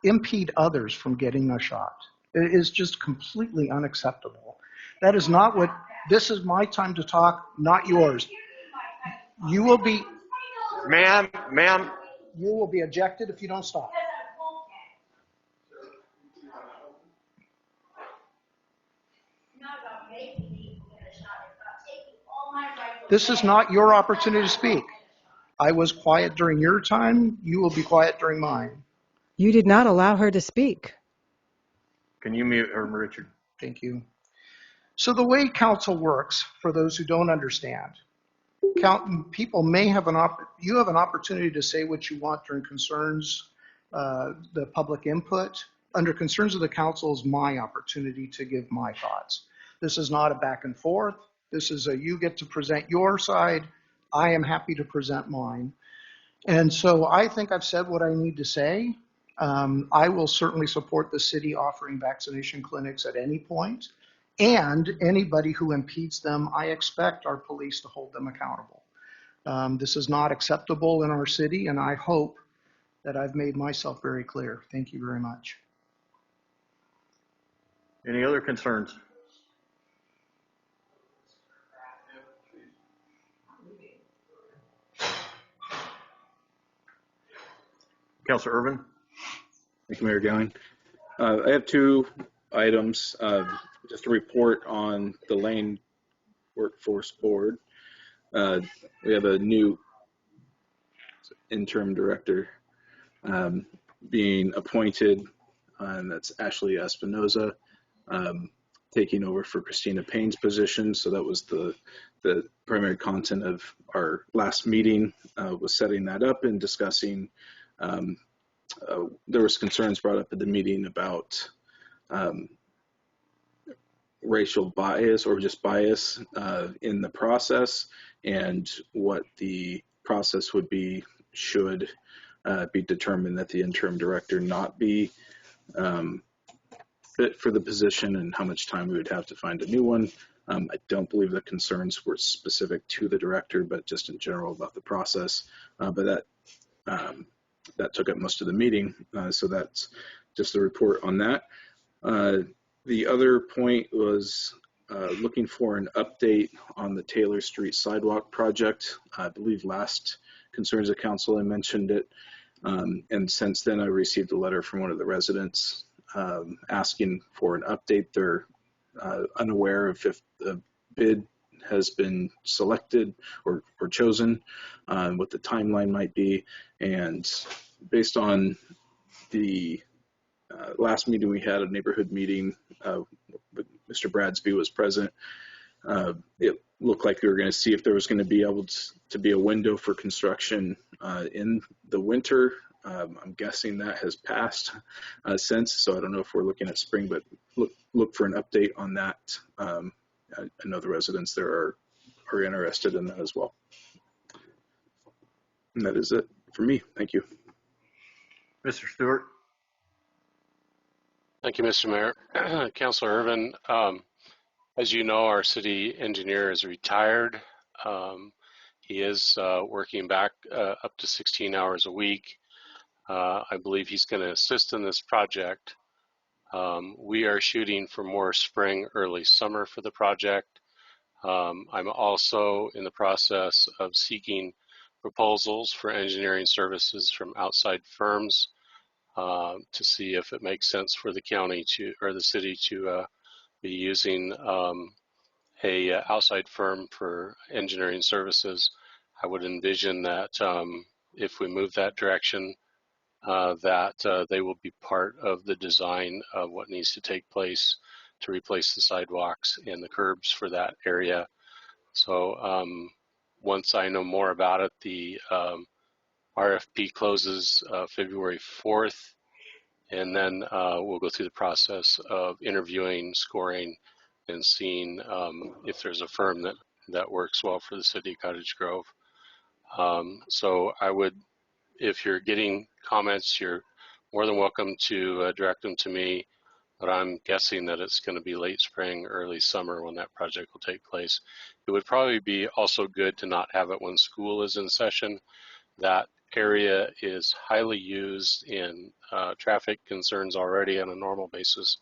impede others from getting a shot? It is just completely unacceptable. That is not what, this is my time to talk, not yours. You will be, ma'am, you will be ejected if you don't stop. This is not your opportunity to speak. I was quiet during your time. You will be quiet during mine.
You did not allow her to speak.
Can you mute her, Richard?
Thank you. So the way council works, for those who don't understand, people may have you have an opportunity to say what you want during concerns, the public input. Under concerns of the council is my opportunity to give my thoughts. This is not a back and forth. This is you get to present your side. I am happy to present mine. And so I think I've said what I need to say. I will certainly support the city offering vaccination clinics at any point. And anybody who impedes them, I expect our police to hold them accountable. This is not acceptable in our city, and I hope that I've made myself very clear. Thank you very much.
Any other concerns? Councilor Irvin?
Thank you, Mayor Gowing. I have two items. Just a report on the Lane Workforce Board. We have a new interim director being appointed, and that's Ashley Espinoza, taking over for Christina Payne's position. So that was the primary content of our last meeting, was setting that up and discussing. There was concerns brought up at the meeting about racial bias or just bias in the process, and what the process would be should be determined that the interim director not be fit for the position, and how much time we would have to find a new one. I don't believe the concerns were specific to the director, but just in general about the process. But that took up most of the meeting, so that's just a report on that. The other point was looking for an update on the Taylor Street Sidewalk project. I believe last concerns of council I mentioned it, and since then I received a letter from one of the residents asking for an update. They're unaware of if the bid has been selected or chosen, what the timeline might be, and based on the last meeting we had, a neighborhood meeting, Mr. Bradsby was present. It looked like we were going to see if there was going to be able to be a window for construction in the winter. I'm guessing that has passed since, so I don't know if we're looking at spring, but look for an update on that. I know the residents there are interested in that as well. And that is it for me. Thank you.
Mr. Stewart?
Thank you, Mr. Mayor. Councilor Irvin, as you know, our city engineer is retired. He is working back up to 16 hours a week. I believe he's going to assist in this project. We are shooting for more spring, early summer for the project. I'm also in the process of seeking proposals for engineering services from outside firms to see if it makes sense for the county or the city to be using a outside firm for engineering services. I would envision that if we move that direction, that they will be part of the design of what needs to take place to replace the sidewalks and the curbs for that area. So once I know more about it, the RFP closes February 4th, and then we'll go through the process of interviewing, scoring, and seeing if there's a firm that works well for the city of Cottage Grove. So I would, if you're getting comments, you're more than welcome to direct them to me, but I'm guessing that it's going to be late spring, early summer when that project will take place. It would probably be also good to not have it when school is in session. That area is highly used in traffic concerns already on a normal basis.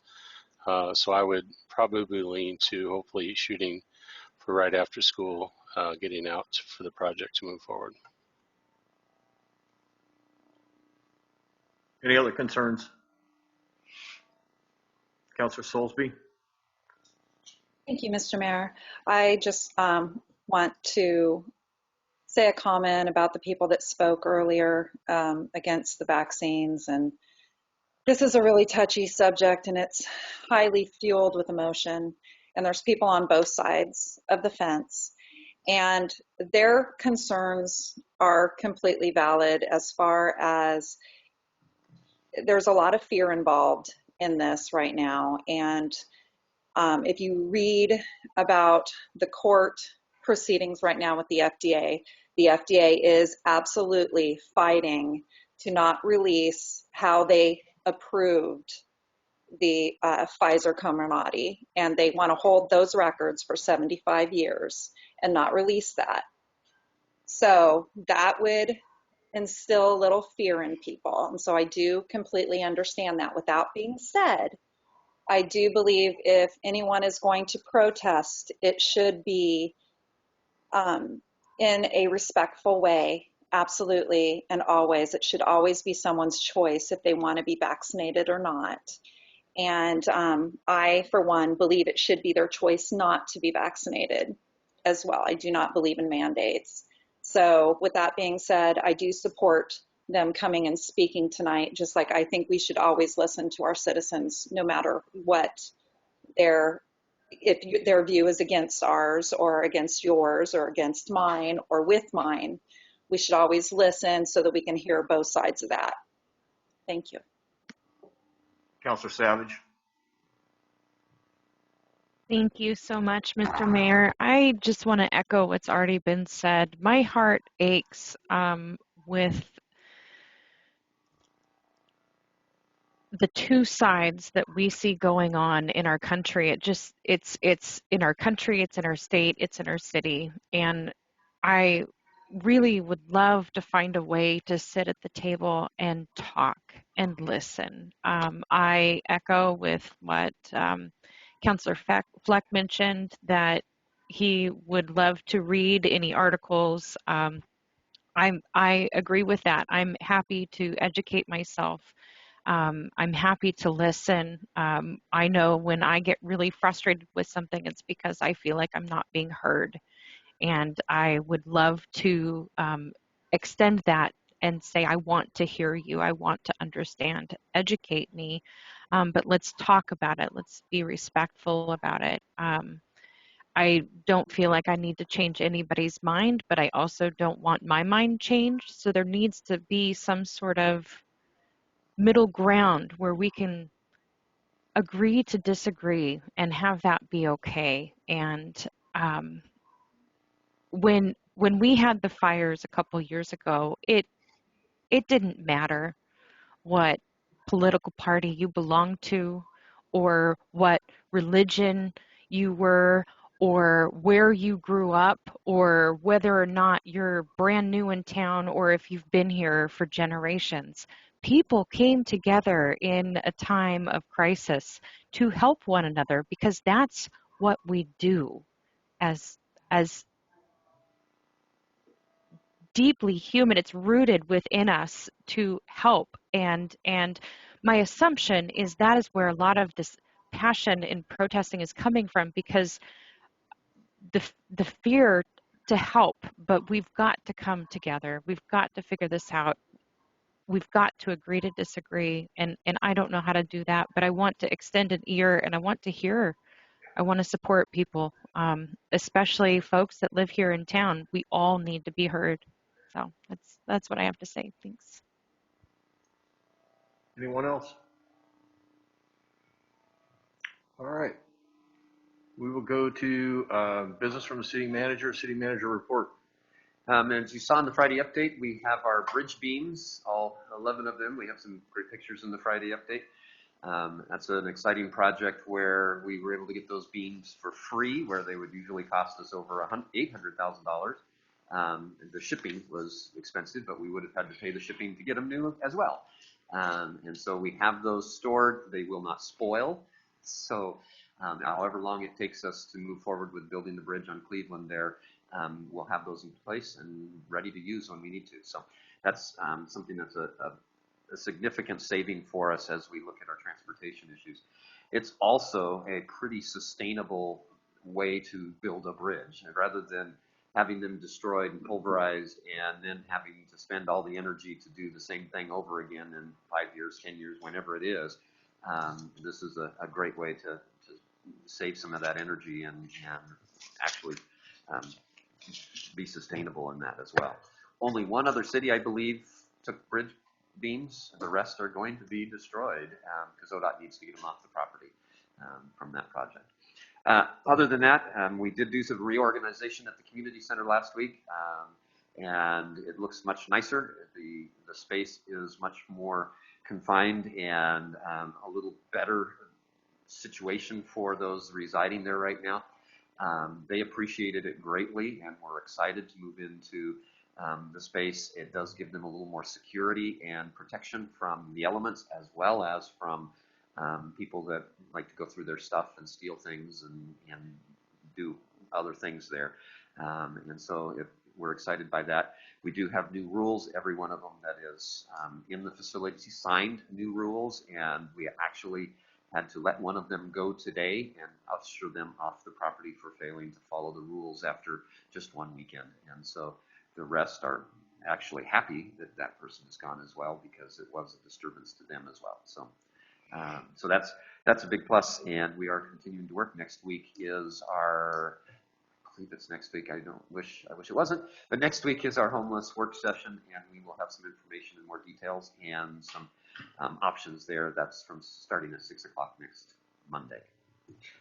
So I would probably lean to hopefully shooting for right after school, getting out for the project to move forward.
Any other concerns? Councilor Soulsby?
Thank you, Mr. Mayor. I just want to say a comment about the people that spoke earlier against the vaccines. And this is a really touchy subject, and it's highly fueled with emotion. And there's people on both sides of the fence. And their concerns are completely valid as far as there's a lot of fear involved in this right now. And if you read about the court proceedings right now with the FDA is absolutely fighting to not release how they approved the Pfizer Comirnaty, and they want to hold those records for 75 years and not release that. So that would instill a little fear in people. And so I do completely understand that. With that being said, I do believe if anyone is going to protest, it should be in a respectful way, absolutely, and always. It should always be someone's choice if they want to be vaccinated or not. And I, for one, believe it should be their choice not to be vaccinated as well. I do not believe in mandates. So with that being said, I do support them coming and speaking tonight, just like I think we should always listen to our citizens, no matter what if their view is against ours or against yours or against mine or with mine. We should always listen so that we can hear both sides of that. Thank you.
Councilor Savage.
Thank you so much, Mr. Mayor. I just want to echo what's already been said. My heart aches with the two sides that we see going on in our country. It's in our country, it's in our state, it's in our city. And I really would love to find a way to sit at the table and talk and listen. I echo with what Councillor Fleck mentioned, that he would love to read any articles. I agree with that. I'm happy to educate myself. I'm happy to listen. I know when I get really frustrated with something, it's because I feel like I'm not being heard. And I would love to extend that and say, I want to hear you. I want to understand. Educate me. But let's talk about it. Let's be respectful about it. I don't feel like I need to change anybody's mind, but I also don't want my mind changed. So there needs to be some sort of middle ground where we can agree to disagree and have that be okay. And when we had the fires a couple years ago, it didn't matter what political party you belonged to or what religion you were or where you grew up or whether or not you're brand new in town or if you've been here for generations. People came together in a time of crisis to help one another because that's what we do as deeply human. It's rooted within us to help. And my assumption is that is where a lot of this passion in protesting is coming from, because the fear to help, but we've got to come together. We've got to figure this out. We've got to agree to disagree. And I don't know how to do that, but I want to extend an ear and I want to hear. I want to support people, especially folks that live here in town. We all need to be heard. So that's what I have to say. Thanks.
Anyone else? All right. We will go to business from the city manager report.
As you saw in the Friday update, we have our bridge beams, all 11 of them. We have some great pictures in the Friday update. That's an exciting project where we were able to get those beams for free, where they would usually cost us over $800,000. The shipping was expensive, but we would have had to pay the shipping to get them new as well. And so we have those stored. They will not spoil. So however long it takes us to move forward with building the bridge on Cleveland there, we'll have those in place and ready to use when we need to. So that's something that's a significant saving for us as we look at our transportation issues. It's also a pretty sustainable way to build a bridge, rather than having them destroyed and pulverized and then having to spend all the energy to do the same thing over again in 5 years, 10 years, whenever it is. This is a great way to save some of that energy and actually be sustainable in that as well. Only one other city, I believe, took bridge beams. The rest are going to be destroyed because ODOT needs to get them off the property from that project. Other than that, we did do some reorganization at the community center last week, and it looks much nicer. The space is much more confined and a little better situation for those residing there right now. They appreciated it greatly and were excited to move into the space. It does give them a little more security and protection from the elements, as well as from people that like to go through their stuff and steal things and do other things there. And so we're excited by that. We do have new rules. Every one of them that is in the facility signed new rules, and we actually had to let one of them go today and usher them off the property for failing to follow the rules after just one weekend. And so the rest are actually happy that that person is gone as well, because it was a disturbance to them as well. So, so that's a big plus, and we are continuing to work. Next week is our, I believe it's next week. I wish it wasn't, but next week is our homeless work session, and we will have some information and more details and some options there. That's from starting at 6 o'clock next Monday.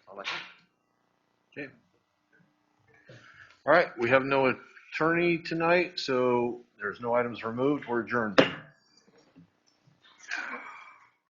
I'll let you.
Okay. All right, we have no attorney tonight, so there's no items removed. We're adjourned.